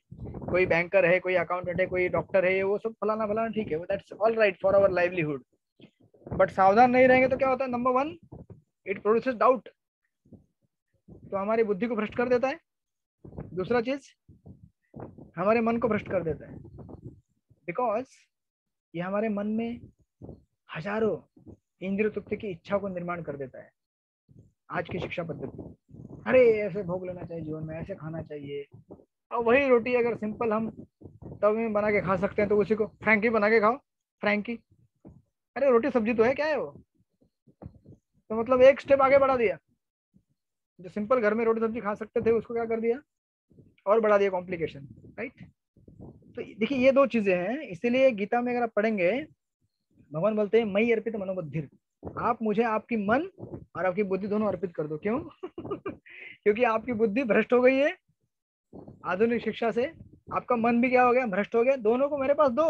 कोई बैंकर है, कोई अकाउंटेंट है, कोई डॉक्टर है, वो सब फलाना फलाना ठीक है, that's all right for our livelihood. But सावधान नहीं रहेंगे तो क्या होता है? नंबर 1, इट प्रोड्यूसेस डाउट, तो हमारी बुद्धि को भ्रष्ट कर देता है। दूसरा चीज, हमारे मन को भ्रष्ट कर देता है, बिकॉज ये हमारे मन में हजारों इंद्रिय तृप्ति की इच्छा को निर्माण कर देता है। आज की शिक्षा पद्धति, अरे ऐसे भोग लेना चाहिए जीवन में, ऐसे खाना चाहिए, और वही रोटी अगर सिंपल हम तवे में बना के खा सकते हैं तो उसी को फ्रैंकी बना के खाओ। फ्रैंकी, अरे रोटी सब्जी तो है, क्या है वो? तो मतलब एक स्टेप आगे बढ़ा दिया। जो सिंपल घर में रोटी सब्जी खा सकते थे उसको क्या कर दिया, और बढ़ा दिया कॉम्प्लिकेशन, राइट? तो देखिए ये 2 चीजें हैं। इसीलिए गीता में अगर आप पढ़ेंगे, भगवान बोलते हैं मई अर्पित मनोबुद्धिर, आप मुझे आपकी मन और आपकी बुद्धि दोनों अर्पित कर दो। क्यों? क्योंकि आपकी बुद्धि भ्रष्ट हो गई है आधुनिक शिक्षा से, आपका मन भी क्या हो गया, भ्रष्ट हो गया। दोनों को मेरे पास दो,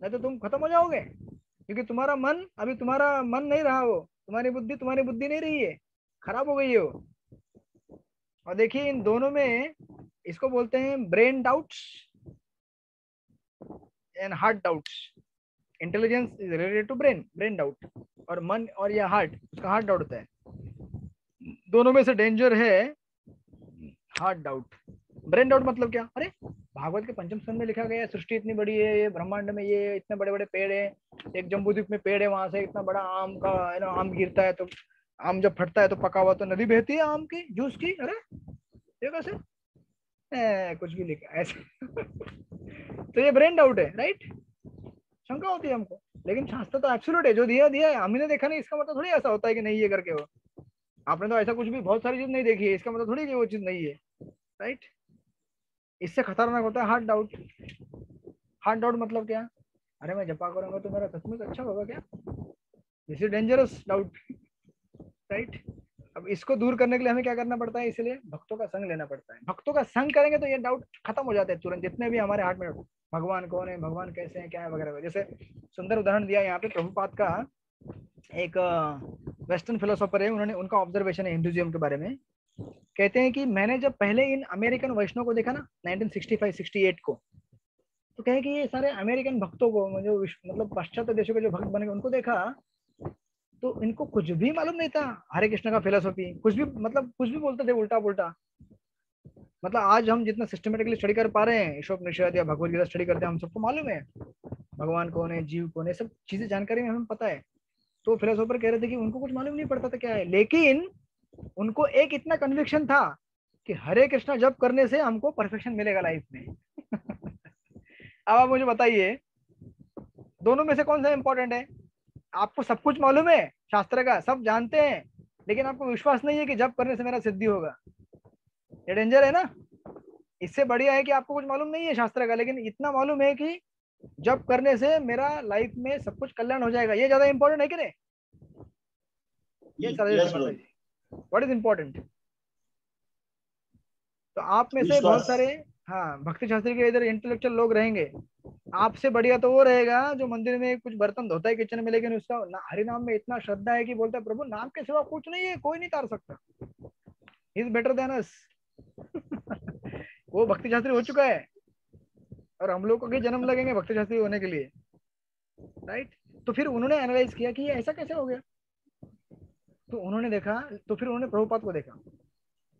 नहीं तो तुम खत्म हो जाओगे। क्योंकि तुम्हारा मन अभी तुम्हारा मन नहीं रहा, वो तुम्हारी बुद्धि नहीं रही है, खराब हो गई है वो। और देखिए इन दोनों में, इसको बोलते हैं brain doubts and heart doubts. Intelligence is related to brain doubt, और मन और या हार्ट, उसका हार्ट डाउट होता है। दोनों में से डेंजर है हार्ट डाउट। ब्रेन डाउट मतलब क्या? अरे भागवत के 5म स्कंद में लिखा गया है सृष्टि इतनी बड़ी है, ये ब्रह्मांड में ये इतने बड़े बड़े पेड़ है, एक जम्बूद्वीप में पेड़ है, वहां से इतना बड़ा आम का आम गिरता है, तो आम जब फटता है तो पका हुआ तो नदी बहती है आम की जूस की। अरे ये कैसे? कुछ भी लिखा ऐसे। तो ये ब्रेन डाउट है, राइट? शंका होती है हमको, लेकिन शास्त्र तो एब्सोल्यूट है, जो दिया दिया है। हमने देखा नहीं इसका मतलब थोड़ी ऐसा होता है कि नहीं ये करके हो। आपने तो ऐसा कुछ भी बहुत सारी चीज नहीं देखी है, इसका मतलब थोड़ी कि वो चीज नहीं है, राइट? इससे खतरनाक होता है हार्ट डाउट। हार्ट डाउट मतलब क्या? अरे मैं जपा करूंगा तो मेरा सचमुच अच्छा होगा क्या? This is dangerous doubt, right? अब इसको दूर करने के लिए हमें क्या करना पड़ता है? इसलिए भक्तों का संग लेना पड़ता है। भक्तों का संग करेंगे तो ये डाउट खत्म हो जाते हैं तुरंत, जितने भी हमारे हार्ट में भगवान कौन है, भगवान कैसे हैं, क्या है वगैरह। जैसे सुंदर उदाहरण दिया यहाँ पे प्रभुपाद का, एक वेस्टर्न फिलोसोफर है, उन्होंने, उनका ऑब्जर्वेशन है हिंदुइज्म के बारे में। कहते हैं कि मैंने जब पहले इन अमेरिकन वैष्णव को देखा ना 1965-68 को, तो कहे कि ये सारे अमेरिकन भक्तों को, जो मतलब पाश्चात्य देशों के जो भक्त बने उनको देखा तो इनको कुछ भी मालूम नहीं था हरे कृष्ण का फिलोसॉफी, कुछ भी, मतलब कुछ भी बोलते थे उल्टा पुल्टा। मतलब आज हम जितना सिस्टमेटिकली स्टडी कर पा रहे हैं, ईशोपनिषद या भगवद गीता स्टडी करते हैं, हम सबको मालूम है भगवान कौन है, जीव कौन है, सब चीजें जानकारी में हमें पता है। तो फिलोसोफर कह रहे थे कि उनको कुछ मालूम नहीं पड़ता था क्या है, लेकिन उनको एक इतना कन्विक्शन था कि हरे कृष्णा जप करने से हमको परफेक्शन मिलेगा लाइफ में। अब आप मुझे बताइए दोनों में से कौन सा इंपॉर्टेंट है? आपको सब कुछ मालूम है शास्त्र का, सब जानते हैं, लेकिन आपको विश्वास नहीं है कि जप करने से मेरा सिद्धि होगा। ये डेंजर है ना? इससे बढ़िया है कि आपको कुछ मालूम नहीं है शास्त्र का, लेकिन इतना मालूम है कि जप करने से मेरा लाइफ में सब कुछ कल्याण हो जाएगा। ये ज्यादा इंपॉर्टेंट है कि नहीं? ये यस व्हाट इज इंपॉर्टेंट? तो आप में से विश्वास। बहुत सारे, हाँ, भक्ति शास्त्री के इधर इंटेलेक्चुअल लोग रहेंगे। आपसे बढ़िया तो वो रहेगा जो मंदिर में कुछ बर्तन धोता है किचन में, लेकिन उसका हरि नाम में इतना श्रद्धा है कि बोलता है प्रभु नाम के सिवा कुछ नहीं है, कोई नहीं तार सकता, इज बेटर देन अस। वो भक्ति शास्त्री हो चुका है, और हम लोग को भी जन्म लगेंगे भक्ति शास्त्री होने के लिए, राइट। तो फिर उन्होंने एनालाइज किया कि ये ऐसा कैसे हो गया। तो उन्होंने देखा, तो फिर उन्होंने प्रभुपाद को देखा,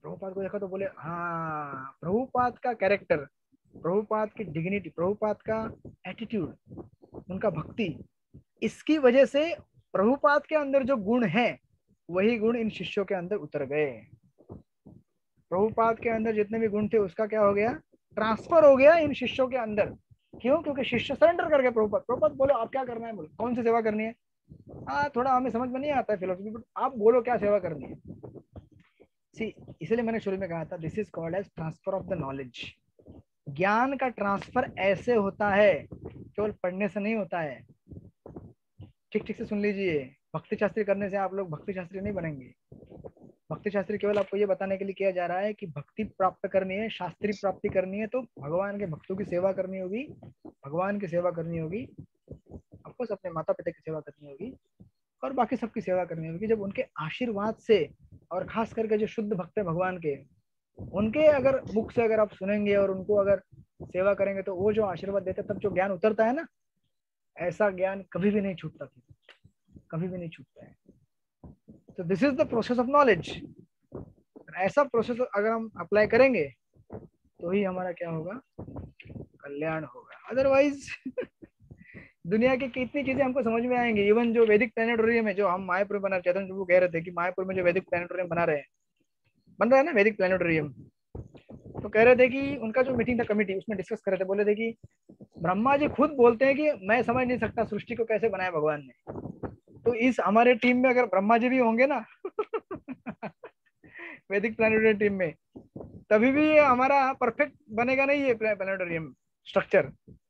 प्रभुपाद को देखा तो बोले हाँ, प्रभुपाद का कैरेक्टर, प्रभुपाद की डिग्निटी, प्रभुपाद का एटीट्यूड, उनका भक्ति, इसकी वजह से प्रभुपाद के अंदर जो गुण है वही गुण इन शिष्यों के अंदर उतर गए। प्रभुपाद के अंदर जितने भी गुण थे उसका क्या हो गया, ट्रांसफर हो गया इन शिष्यों के अंदर। क्यों? क्योंकि शिष्य सरेंडर कर गए प्रभुपाद। प्रभुपाद बोलो आप क्या करना है, बोलो कौन सी सेवा करनी है। हाँ, थोड़ा हमें समझ में नहीं आता है फिलोसफी, बट आप बोलो क्या सेवा करनी है। सी, इसलिए मैंने शुरू में कहा था this is called as transfer of the knowledge. ज्ञान का ट्रांसफर ऐसे होता है, केवल पढ़ने से नहीं होता है। ठीक से सुन लीजिए, भक्ति शास्त्री करने से आप लोग भक्ति शास्त्री नहीं बनेंगे। भक्ति शास्त्री केवल आपको ये बताने के लिए किया जा रहा है कि भक्ति प्राप्त करनी है, शास्त्री प्राप्ति करनी है, तो भगवान के भक्तों की सेवा करनी होगी, भगवान की सेवा करनी होगी, ऑफकोर्स अपने माता पिता की सेवा करनी होगी, और बाकी सबकी सेवा करनी होगी। जब उनके आशीर्वाद से, और खास करके जो शुद्ध भक्त है भगवान के, उनके अगर मुख से अगर आप सुनेंगे और उनको अगर सेवा करेंगे तो वो जो आशीर्वाद देते तब जो ज्ञान उतरता है ना, ऐसा ज्ञान कभी भी नहीं छूटता, कभी भी नहीं छूटता है। तो this is the process of knowledge. ऐसा प्रोसेस अगर हम अप्लाई करेंगे तो ही हमारा क्या होगा, कल्याण होगा। अदरवाइज दुनिया की कितनी चीजें हमको समझ में आएंगी। इवन जो वैदिक प्लानिटोरियम है, जो हम मायापुर में बना, चैतन्य प्रभु कह रहे थे कि मायापुर में जो वैदिक प्लानिटोरियम बना रहे हैं, बन रहा है ना वैदिक प्लानिटोरियम, तो कह रहे थे कि उनका जो मीटिंग था कमेटी, उसमें डिस्कस कर रहे थे, बोले थे कि ब्रह्मा जी खुद बोलते हैं कि मैं समझ नहीं सकता सृष्टि को कैसे बनाया भगवान ने। तो इस हमारे टीम में अगर ब्रह्मा जी भी होंगे ना वैदिक प्लानिटोरियम टीम में, तभी भी ये हमारा परफेक्ट बनेगा नहीं ये प्लानिटोरियम स्ट्रक्चर,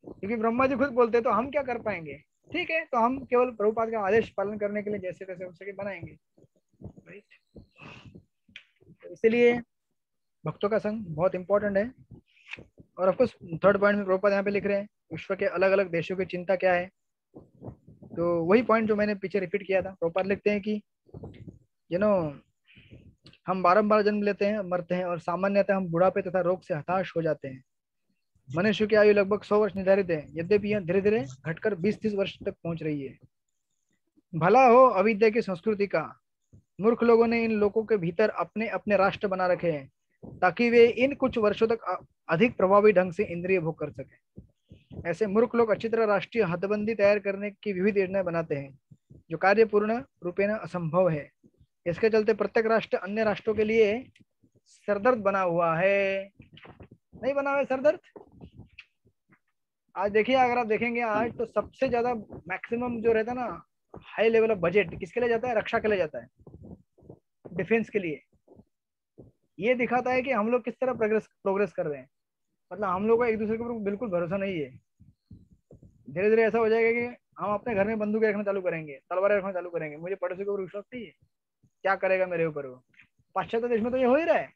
क्योंकि ब्रह्मा जी खुद बोलते हैं, तो हम क्या कर पाएंगे। ठीक है, तो हम केवल प्रभुपाद का आदेश पालन करने के लिए जैसे तैसे हो सके बनाएंगे, राइट। तो इसलिए भक्तों का संग बहुत इंपॉर्टेंट है। और ऑफकोर्स थर्ड पॉइंट में प्रभुपाद यहाँ पे लिख रहे हैं विश्व के अलग अलग देशों की चिंता क्या है। तो वही पॉइंट जो मैंने पीछे रिपीट किया था, प्रभुपाद लिखते हैं कि हम बारंबार जन्म लेते हैं, मरते हैं, और सामान्यतः हम बुढ़ापे तथा रोग से हताश हो जाते हैं। मनुष्य की आयु लगभग 100 वर्ष निर्धारित है, यद्यपि यह धीरे धीरे घटकर 20-30 वर्ष तक पहुंच रही है। भला हो अविद्या की संस्कृति का। मूर्ख लोगों ने इन लोगों के भीतर अपने अपने राष्ट्र बना रखे हैं ताकि वे इन कुछ वर्षों तक अधिक प्रभावी ढंग से इंद्रिय भोग कर सके। ऐसे मूर्ख लोग अच्छी तरह राष्ट्रीय हदबंदी तैयार करने की विविध योजनाएं बनाते हैं, जो कार्य पूर्ण रूपेण असंभव है। इसके चलते प्रत्येक राष्ट्र अन्य राष्ट्रों के लिए सरदर्द बना हुआ है। नहीं बना हुआ है सरदर्द? आज देखिए, अगर आप देखेंगे आज तो सबसे ज्यादा मैक्सिमम जो रहता है ना हाई लेवल ऑफ बजट किसके लिए जाता है? रक्षा के लिए जाता है, डिफेंस के लिए। ये दिखाता है कि हम लोग किस तरह प्रोग्रेस कर रहे हैं। मतलब हम लोग का एक दूसरे के ऊपर बिल्कुल भरोसा नहीं है। धीरे धीरे ऐसा हो जाएगा कि हम अपने घर में बंदूक रखना चालू करेंगे, तलवार रखना चालू करेंगे, मुझे पड़ोसी के ऊपर विश्वास नहीं है, क्या करेगा मेरे ऊपर वो। पाश्चात्य देश में तो ये हो ही रहा है,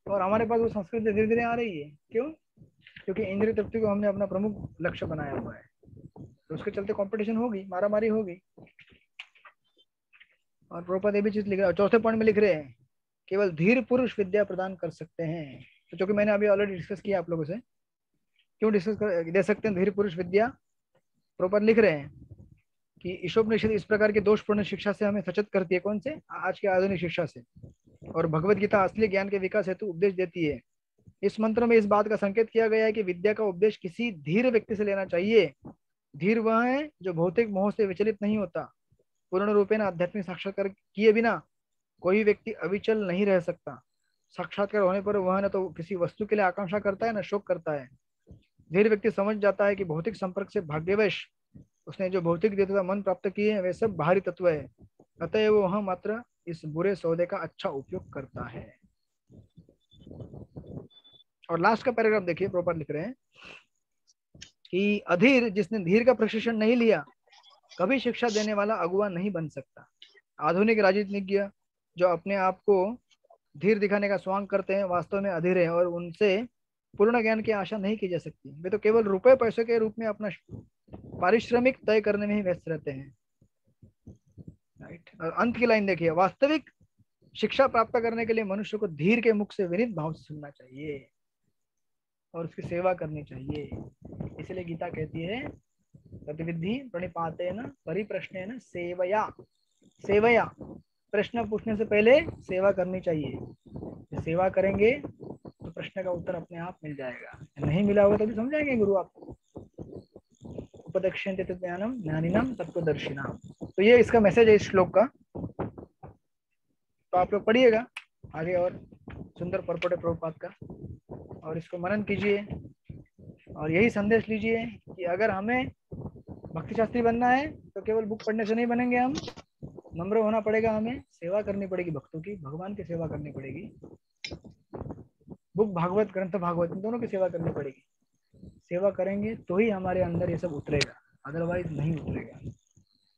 और हमारे पास वो संस्कृति धीरे धीरे आ रही है। क्यों? क्योंकि इंद्रिय तृप्ति को हमने अपना प्रमुख लक्ष्य बनाया हुआ है, तो उसके चलते कंपटीशन होगी, मारामारी होगी। और प्रभुपाद ये भी चीज लिख रहे हैं, चौथे पॉइंट में लिख रहे हैं केवल धीर पुरुष विद्या प्रदान कर सकते हैं। तो जो कि मैंने अभी ऑलरेडी डिस्कस किया आप लोगों से, क्यों डिस्कस दे सकते हैं धीर पुरुष विद्या। प्रभुपाद लिख रहे हैं कि ईशोपनिषद इस प्रकार की दोषपूर्ण शिक्षा से हमें सचेत करती है। कौन से? आज के आधुनिक शिक्षा से। और भगवत गीता असली ज्ञान के विकास हेतु उपदेश देती है। इस मंत्र में इस बात का संकेत किया गया है कि विद्या का उपदेश किसी धीर व्यक्ति से लेना चाहिए। धीर वह है जो भौतिक मोह से विचलित नहीं होता। पूर्ण रूपेण आध्यात्मिक साक्षात्कार किए बिना कोई व्यक्ति अविचल नहीं रह सकता। साक्षात्कार होने पर वह न तो किसी वस्तु के लिए आकांक्षा करता है, न शोक करता है। धीर व्यक्ति समझ जाता है कि भौतिक संपर्क से भाग्यवश उसने जो भौतिक देवता मन प्राप्त किए हैं वे सब बाहरी तत्व है, अतएव वह मात्र इस बुरे सौदे का अच्छा उपयोग करता है। और लास्ट का पैराग्राफ देखिए, प्रॉपर लिख रहे हैं कि अधीर जिसने धीर का प्रशिक्षण नहीं लिया कभी शिक्षा देने वाला अगुवा नहीं बन सकता। आधुनिक राजनीतिज्ञ जो अपने आप को धीर दिखाने का स्वांग करते हैं वास्तव में अधीर है और उनसे पूर्ण ज्ञान की आशा नहीं की जा सकती। वे तो केवल रुपए पैसे के रूप में अपना पारिश्रमिक तय करने में ही व्यस्त रहते हैं। राइट। और अंत की लाइन देखिए, वास्तविक शिक्षा प्राप्त करने के लिए मनुष्य को धीर के मुख से विनीत भाव से सुनना चाहिए और उसकी सेवा करनी चाहिए। इसलिए गीता कहती है गतिविधि प्रणिपातेन परिप्रश्नेन सेवया। सेवया, प्रश्न पूछने से पहले सेवा करनी चाहिए। सेवा करेंगे तो प्रश्न का उत्तर अपने आप मिल जाएगा, नहीं मिला होगा तो भी समझाएंगे गुरु आपको। उपदक्षिणते ज्ञानम ज्ञानिनाम तत्वदर्शिनाम। तो ये इसका मैसेज है इस श्लोक का। तो आप लोग पढ़िएगा आगे और सुंदर परपट है प्रभुपाद का, और इसको मनन कीजिए और यही संदेश लीजिए कि अगर हमें भक्ति शास्त्री बनना है तो केवल बुक पढ़ने से नहीं बनेंगे हम। नम्र होना पड़ेगा, हमें सेवा करनी पड़ेगी भक्तों की, भगवान की सेवा करनी पड़ेगी। बुक भागवत ग्रंथ भागवत इन दोनों की सेवा करनी पड़ेगी। सेवा करेंगे तो ही हमारे अंदर ये सब उतरेगा, अदरवाइज नहीं उतरेगा।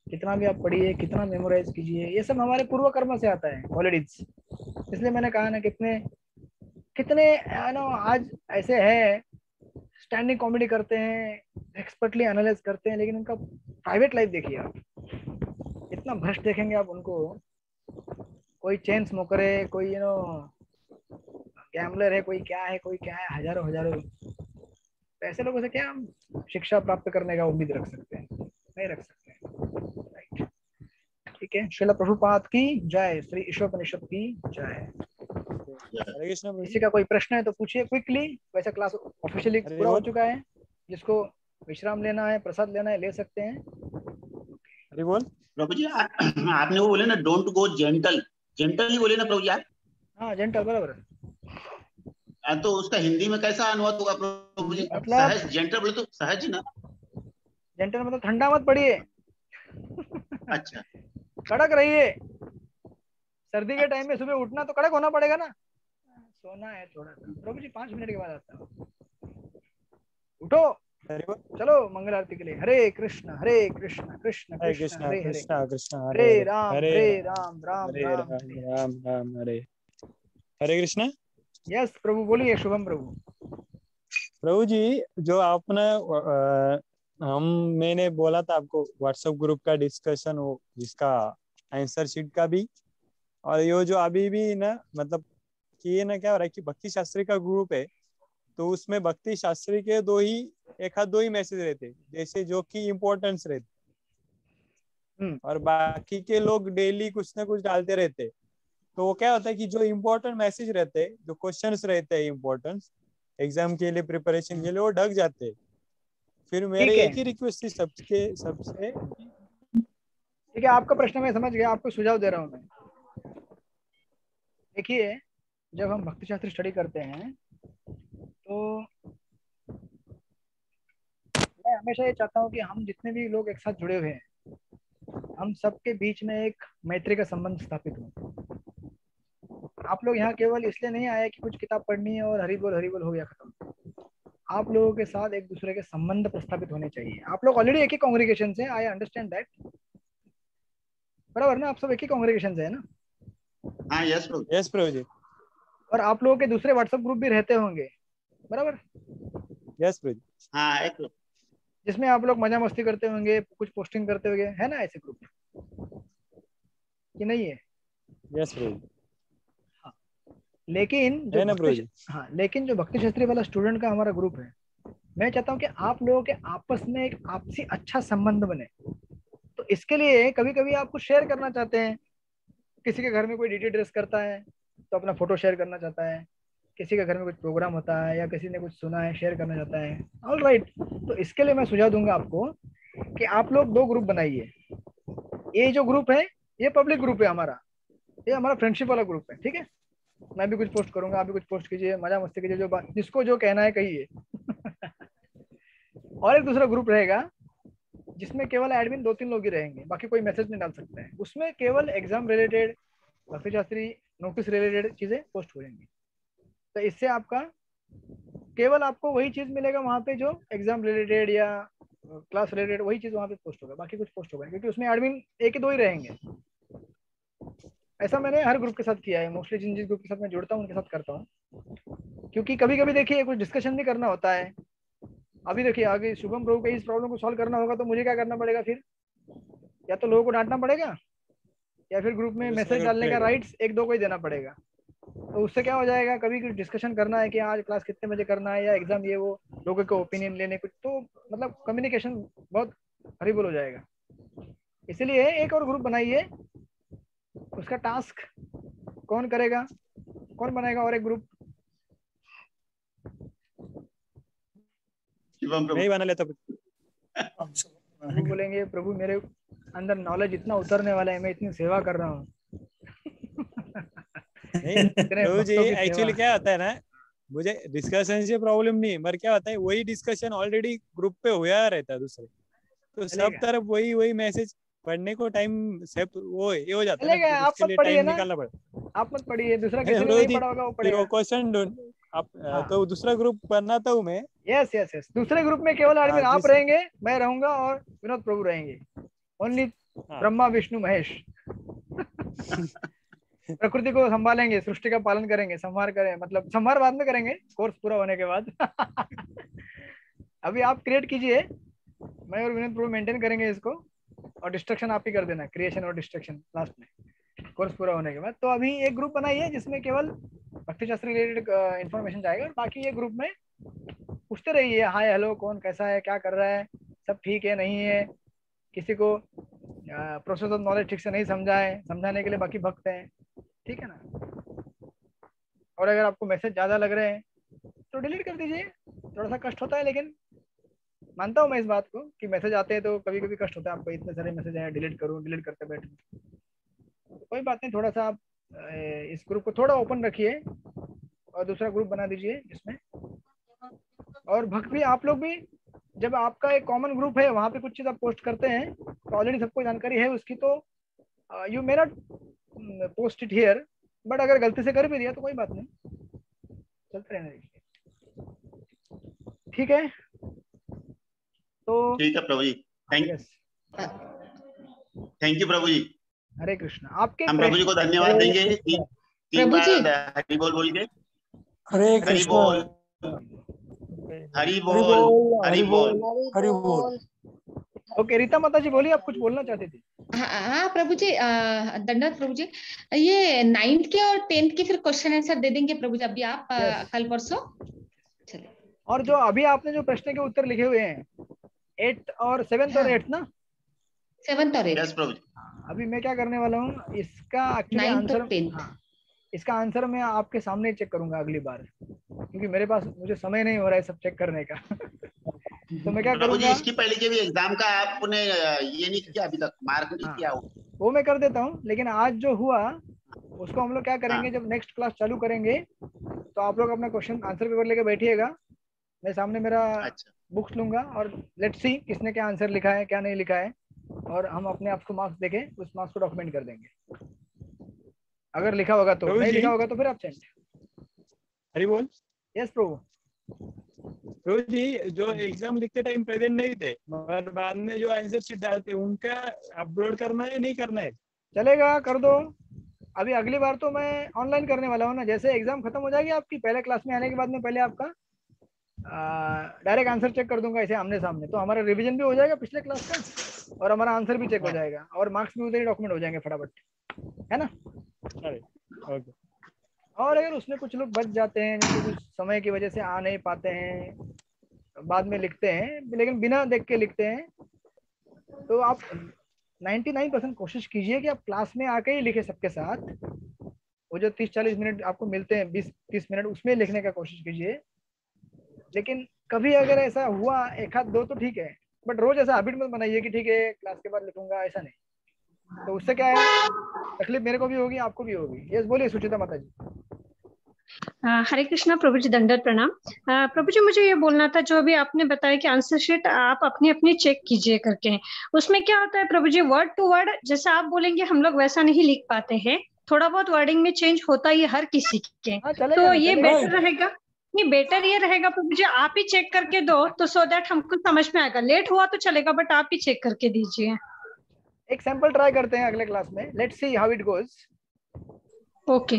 कितना भी आप पढ़िए, कितना मेमोराइज कीजिए, ये सब हमारे पूर्व कर्म से आता है क्वालिटीज। इसलिए मैंने कहा ना, कितने कितने आज ऐसे है स्टैंडिंग कॉमेडी करते हैं, एक्सपर्टली एनालाइज करते हैं, लेकिन उनका प्राइवेट लाइफ देखिए आप, इतना भ्रष्ट देखेंगे आप उनको। कोई चेन स्मोकर है, कोई गैम्बलर है, कोई क्या है, कोई क्या है, हजारों हजारों। ऐसे लोगों से क्या हम शिक्षा प्राप्त करने का उम्मीद रख सकते हैं? नहीं रख सकते। राइट, ठीक है। श्रील प्रभुपाद की जय, श्री ईशोपनिषद की जय। हरे कृष्ण प्रभु जी। किसी का कोई प्रश्न है तो पूछिए क्विकली। वैसे क्लास ऑफिशियली हरे पूरा हो बोल। चुका है। जिसको विश्राम लेना है, प्रसाद लेना है, ले सकते हैं। हरि बोल। प्रभु जी आपने वो बोले ना डोंट गो जेंटल, जेंटल ही बोले ना प्रभु जी आप? हाँ, जेंटल बराबर है। तो उसका हिंदी में कैसा अनुवाद होगा प्रभु जी? मतलब सहज, जेंटल बोले तो सहज ही ना? जेंटल मतलब ठंडा मत पड़िए। अच्छा, कड़क रहिए। सर्दी के टाइम में सुबह उठना तो कड़क होना पड़ेगा ना, सोना है थोड़ा सा। प्रभु जी 5 मिनट के बाद आता हूँ। उठो, हरि बोल। चलो मंगल आरती के लिए। हरे कृष्ण कृष्ण कृष्ण हरे कृष्ण कृष्ण हरे हरे, कृष्ण कृष्ण हरे हरे राम हरे हरे राम राम राम हरे राम राम हरे। राम राम हरे हरे कृष्ण। यस प्रभु, बोलिए शुभम प्रभु। प्रभु जी, जो आपने मैंने बोला था आपको व्हाट्सएप ग्रुप का डिस्कशन, वो जिसका आंसर शीट का भी, और ये जो अभी भी ना, मतलब कि ये ना क्या हो रहा है कि भक्ति शास्त्री का ग्रुप है, तो उसमें भक्ति शास्त्री के एक आध दो ही मैसेज रहते जैसे जो कि इम्पोर्टेंस रहते, और बाकी के लोग डेली कुछ ना कुछ डालते रहते। तो वो क्या होता है कि जो इम्पोर्टेंट मैसेज रहते हैं, जो क्वेश्चंस रहते हैं इम्पोर्टेंट एग्जाम के लिए, प्रिपरेशन के लिए, वो ढक जाते। फिर मेरे ठीक है, एक ही रिक्वेस्ट थी सबसे। ठीक है, आपका प्रश्न मैं समझ गया। आपको सुझाव दे रहा हूँ मैं। देखिए, जब हम भक्ति शास्त्र स्टडी करते हैं तो मैं हमेशा ये चाहता हूँ कि हम जितने भी लोग एक साथ जुड़े हुए हैं, हम सबके बीच में एक मैत्री का संबंध स्थापित हो। आप लोग यहाँ केवल इसलिए नहीं आए कि कुछ किताब पढ़नी है और हरि बोल हो गया, खत्म। आप लोगों के साथ एक दूसरे के संबंध प्रस्थापित होने चाहिए। आप लोग ऑलरेडी एक ही कांग्रेगेशन से, आई अंडरस्टैंड दैट, बराबर ना? आप सब एक ही कांग्रेगेशन से है ना? हाँ यस प्रभु, यस प्रभु जी। और आप लोगों के दूसरे व्हाट्सएप ग्रुप भी रहते होंगे, बराबर? यस प्रभु जी। हाँ एक प्रभु। जिसमें आप लोग मजा मस्ती करते होंगे, कुछ पोस्टिंग करते होंगे, है ना ऐसे ग्रुप कि नहीं है? यस प्रभु जी। हाँ। लेकिन जो है ना प्रभु जी? हाँ, लेकिन जो भक्ति शास्त्री वाला स्टूडेंट का हमारा ग्रुप है, मैं चाहता हूँ कि आप लोगों के आपस में एक आपसी अच्छा संबंध बने। तो इसके लिए कभी कभी आप कुछ शेयर करना चाहते हैं। किसी के घर में कोई डीडी ड्रेस करता है तो अपना फोटो शेयर करना चाहता है, किसी के घर में कुछ प्रोग्राम होता है या किसी ने कुछ सुना है शेयर करना चाहता है। ऑल राइट, तो इसके लिए मैं सुझाव दूंगा आपको कि आप लोग 2 ग्रुप बनाइए। ये जो ग्रुप है ये पब्लिक ग्रुप है हमारा, ये हमारा फ्रेंडशिप वाला ग्रुप है, ठीक है? मैं भी कुछ पोस्ट करूंगा, आप भी कुछ पोस्ट कीजिए, मजा मस्ती कीजिए, जो बात जिसको जो कहना है कहिए। और एक दूसरा ग्रुप रहेगा जिसमें केवल एडमिन 2-3 लोग ही रहेंगे, बाकी कोई मैसेज नहीं डाल सकते हैं। उसमें केवल एग्जाम रिलेटेड, भक्ति शास्त्री नोटिस रिलेटेड चीजें पोस्ट हो जाएंगी। तो इससे आपका केवल आपको वही चीज मिलेगा वहां पे जो एग्जाम रिलेटेड या क्लास रिलेटेड, वही चीज वहां पे पोस्ट होगा, बाकी कुछ पोस्ट होगा, क्योंकि उसमें एडमिन 1 ही 2 ही रहेंगे। ऐसा मैंने हर ग्रुप के साथ किया है, मोस्टली जिस ग्रुप के साथ मैं जुड़ता हूँ उनके साथ करता हूँ, क्योंकि कभी कभी देखिए कुछ डिस्कशन भी करना होता है। अभी देखिए आगे शुभम प्रभु के इस प्रॉब्लम को सॉल्व करना होगा तो मुझे क्या करना पड़ेगा फिर, या तो लोगों को डांटना पड़ेगा या फिर ग्रुप में मैसेज डालने का राइट्स एक दो को ही देना पड़ेगा। तो उससे क्या हो जाएगा, कभी कुछ डिस्कशन करना है कि आज क्लास कितने बजे करना है या एग्जाम ये वो, लोगों के ओपिनियन लेने कुछ, तो मतलब कम्युनिकेशन बहुत हरिबल हो जाएगा। इसलिए एक और ग्रुप बनाइए, उसका टास्क कौन करेगा, कौन बनाएगा और एक ग्रुप? शिवम नहीं बना लेता। वो बोलेंगे प्रभु मेरे अंदर नॉलेज इतना उतरने वाला है, मैं इतनी सेवा कर रहा हूँ। नहीं प्रभु जी, एक्चुअली क्या होता है ना, मुझे डिस्कशन से प्रॉब्लम नहीं, मगर क्या होता है वही डिस्कशन ऑलरेडी ग्रुप पे हुआ रहता है दूसरे, तो सब तरफ वही मैसेज पढ़ने को टाइम से वो ये हो जाता है ना, उसके लिए टाइम निकालना पड़ता। आप मत पढ़िए, दूसरा किसी ने नहीं पढ़ा होगा वो पढ़ेगा। क्वेश्चन आप तो दूसरा ग्रुप बनाता हूँ मैं। यस दूसरे ग्रुप में केवल एडमिन आप रहेंगे, मैं रहूंगा और विनोद प्रभु रहेंगे। ओनली ब्रह्मा विष्णु महेश। प्रकृति को संभालेंगे, सृष्टि का पालन करेंगे, संहार करें, मतलब संहार बाद में करेंगे कोर्स पूरा होने के बाद। अभी आप क्रिएट कीजिए, मैं और विनोद प्रभु मेंटेन करेंगे इसको, और डिस्ट्रक्शन आप ही कर देना, क्रिएशन और डिस्ट्रक्शन लास्ट में कोर्स पूरा होने के बाद। तो अभी एक ग्रुप बनाइए जिसमें केवल भक्ति शास्त्र रिलेटेड इन्फॉर्मेशन जाएगा, और बाकी ये ग्रुप में पूछते रहिए हाय हेलो, कौन कैसा है, क्या कर रहा है, सब ठीक है नहीं है, किसी को प्रोसेस ऑफ नॉलेज ठीक से नहीं समझा है, समझाने के लिए बाकी भक्त हैं, ठीक है ना। और अगर आपको मैसेज ज्यादा लग रहे हैं तो डिलीट कर दीजिए, थोड़ा सा कष्ट होता है, लेकिन मानता हूँ मैं इस बात को कि मैसेज आते हैं तो कभी कभी कष्ट होता है, आपको इतने सारे मैसेज आए डिलीट करूँ, डिलीट करते बैठूं, तो कोई बात नहीं, थोड़ा सा आप इस ग्रुप को थोड़ा ओपन रखिए और दूसरा ग्रुप बना दीजिए जिसमें, और भक्त भी आप लोग भी, जब आपका एक कॉमन ग्रुप है वहाँ पे कुछ चीज़ आप पोस्ट करते हैं तो ऑलरेडी सबको जानकारी है उसकी, तो you may not post it here, but अगर गलती से कर भी दिया तो कोई बात नहीं, चलते रहने दीजिए, ठीक है। तो ठीक है प्रभु जी, थैंक यू प्रभु जी। हरे कृष्ण। आपके हम प्रभु जी को धन्यवाद देंगे तीन बार हरि बोल बोल के। हरे कृष्ण, हरि बोल हरि बोल हरि बोल। ओके रीता माता जी बोलिए, आप कुछ बोलना चाहते थे? हाँ प्रभु जी, दंडवत प्रभु जी, ये 9th के और 10th के फिर क्वेश्चन आंसर दे देंगे प्रभु जी अभी आप कल परसों। चलिए। और जो अभी आपने जो प्रश्न के उत्तर लिखे हुए हैं 8th और 7th और 8th ना, 7th और 8th। यस प्रभु जी। अभी मैं क्या करने वाला हूँ, इसका आंसर, इसका आंसर मैं आपके सामने चेक करूंगा अगली बार, क्योंकि मेरे पास मुझे समय नहीं हो रहा है सब चेक करने का। तो मैं क्या करूंगा, इसकी पहले के भी एग्जाम का आपने ये नहीं किया अभी तक, मार्क नहीं किया वो मैं कर देता हूँ, लेकिन आज जो हुआ उसको हम लोग क्या करेंगे, जब नेक्स्ट क्लास चालू करेंगे तो आप लोग अपना क्वेश्चन आंसर पेपर लेके बैठिएगा, मैं सामने मेरा बुक्स लूंगा और लेट्स सी किसने क्या आंसर लिखा है क्या नहीं लिखा है, और हम अपने आप को मार्क्स देके उस मार्क्स को डॉक्यूमेंट कर देंगे, अगर लिखा होगा तो, नहीं लिखा होगा तो फिर एब्सेंट। हरि बोल। यस प्रभु। प्रभु जी, जो एग्जाम लिखते टाइम प्रेजेंट नहीं थे मगर बाद में जो आंसर शीट डालते उनका अपलोड करना है नहीं करना है? चलेगा, कर दो। अभी अगली बार तो मैं ऑनलाइन करने वाला हूँ ना, जैसे एग्जाम खत्म हो जाएगी आपकी, पहले क्लास में आने के बाद में पहले आपका डायरेक्ट आंसर चेक कर दूंगा ऐसे आमने सामने, तो हमारा रिवीजन भी हो जाएगा पिछले क्लास का और हमारा आंसर भी चेक हो जाएगा और मार्क्स भी उधर ही डॉक्यूमेंट हो जाएंगे फटाफट, है ना। ओके। और अगर उसमें कुछ लोग बच जाते हैं जो कुछ समय की वजह से आ नहीं पाते हैं, बाद में लिखते हैं लेकिन बिना देख के लिखते हैं, तो आप 99% कोशिश कीजिए कि आप क्लास में आके ही लिखे सबके साथ, वो जो 30-40 मिनट आपको मिलते हैं 20-30 मिनट उसमें लिखने का कोशिश कीजिए। लेकिन कभी अगर ऐसा हुआ एक आध दो तो ठीक है, बट रोज ऐसा हैबिट मत बनाइए कि ठीक है क्लास के बाद लिखूंगा, ऐसा नहीं, तो उससे क्या है तकलीफ मेरे को भी होगी आपको भी होगी। यस बोलिए सुचिता माता जी। हरे कृष्णा प्रभु जी, दंडवत प्रणाम। प्रभु जी मुझे ये बोलना था, जो अभी आपने बताया कि आंसर शीट आप अपनी अपनी चेक कीजिए करके, उसमें क्या होता है प्रभु जी, वर्ड टू वर्ड जैसा आप बोलेंगे हम लोग वैसा नहीं लिख पाते हैं, थोड़ा बहुत वर्डिंग में चेंज होता ही हर किसी के, तो ये बेटर रहेगा, नहीं बेटर ये रहेगा प्रभु जी आप ही चेक करके दो, तो सो दैट हमको समझ में आएगा, लेट हुआ तो चलेगा बट आप ही चेक करके दीजिए। एक सैंपल ट्राई करते हैं अगले क्लास में, let's see how it goes. Okay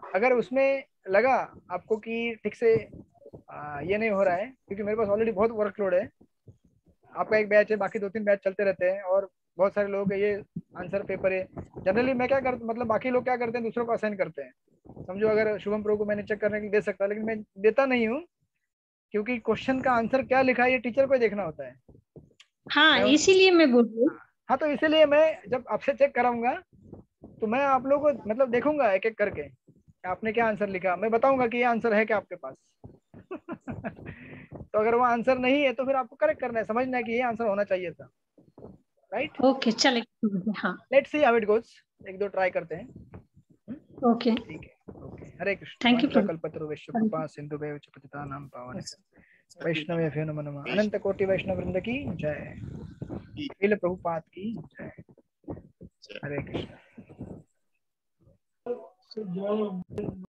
अगर उसमें लगा आपको कि ठीक से ये नहीं हो रहा है, क्योंकि मेरे पास ऑलरेडी बहुत वर्कलोड है, आपका एक बैच है, बाकी 2-3 बैच चलते रहते हैं और बहुत सारे लोग ये आंसर पेपर है। जनरली मैं क्या करता, मतलब बाकी लोग क्या करते हैं, दूसरों को असाइन करते हैं। समझो अगर शुभम प्रो को मैंने चेक करने के लिए दे सकता, लेकिन मैं देता नहीं हूँ, क्योंकि क्वेश्चन का आंसर क्या लिखा है ये टीचर को देखना होता है। हाँ, इसीलिए मैं बोल रही हूँ। हाँ, तो इसीलिए मैं जब आपसे चेक कराऊंगा तो मैं आप लोगों को मतलब देखूंगा एक एक करके, आपने क्या आंसर लिखा, मैं बताऊंगा कि ये आंसर है क्या आपके पास। तो अगर वो आंसर नहीं है तो फिर आपको करेक्ट करना है, समझना है कि ये आंसर होना चाहिए था, राइट। ओके चलेगा। हाँ let's see how it goes, 1-2 try करते हैं। ओके, ठीक है, okay. Hare Krishna. Thank you प्रभु। कल्पतरु वैश्य कृपा सिंधु च पतितानां पावनेभ्यो वैष्णवेभ्यो नमो नमः। अनंत कोटि वैष्णव वृंद की जय। श्रील प्रभुपाद की जय। हरे कृष्ण।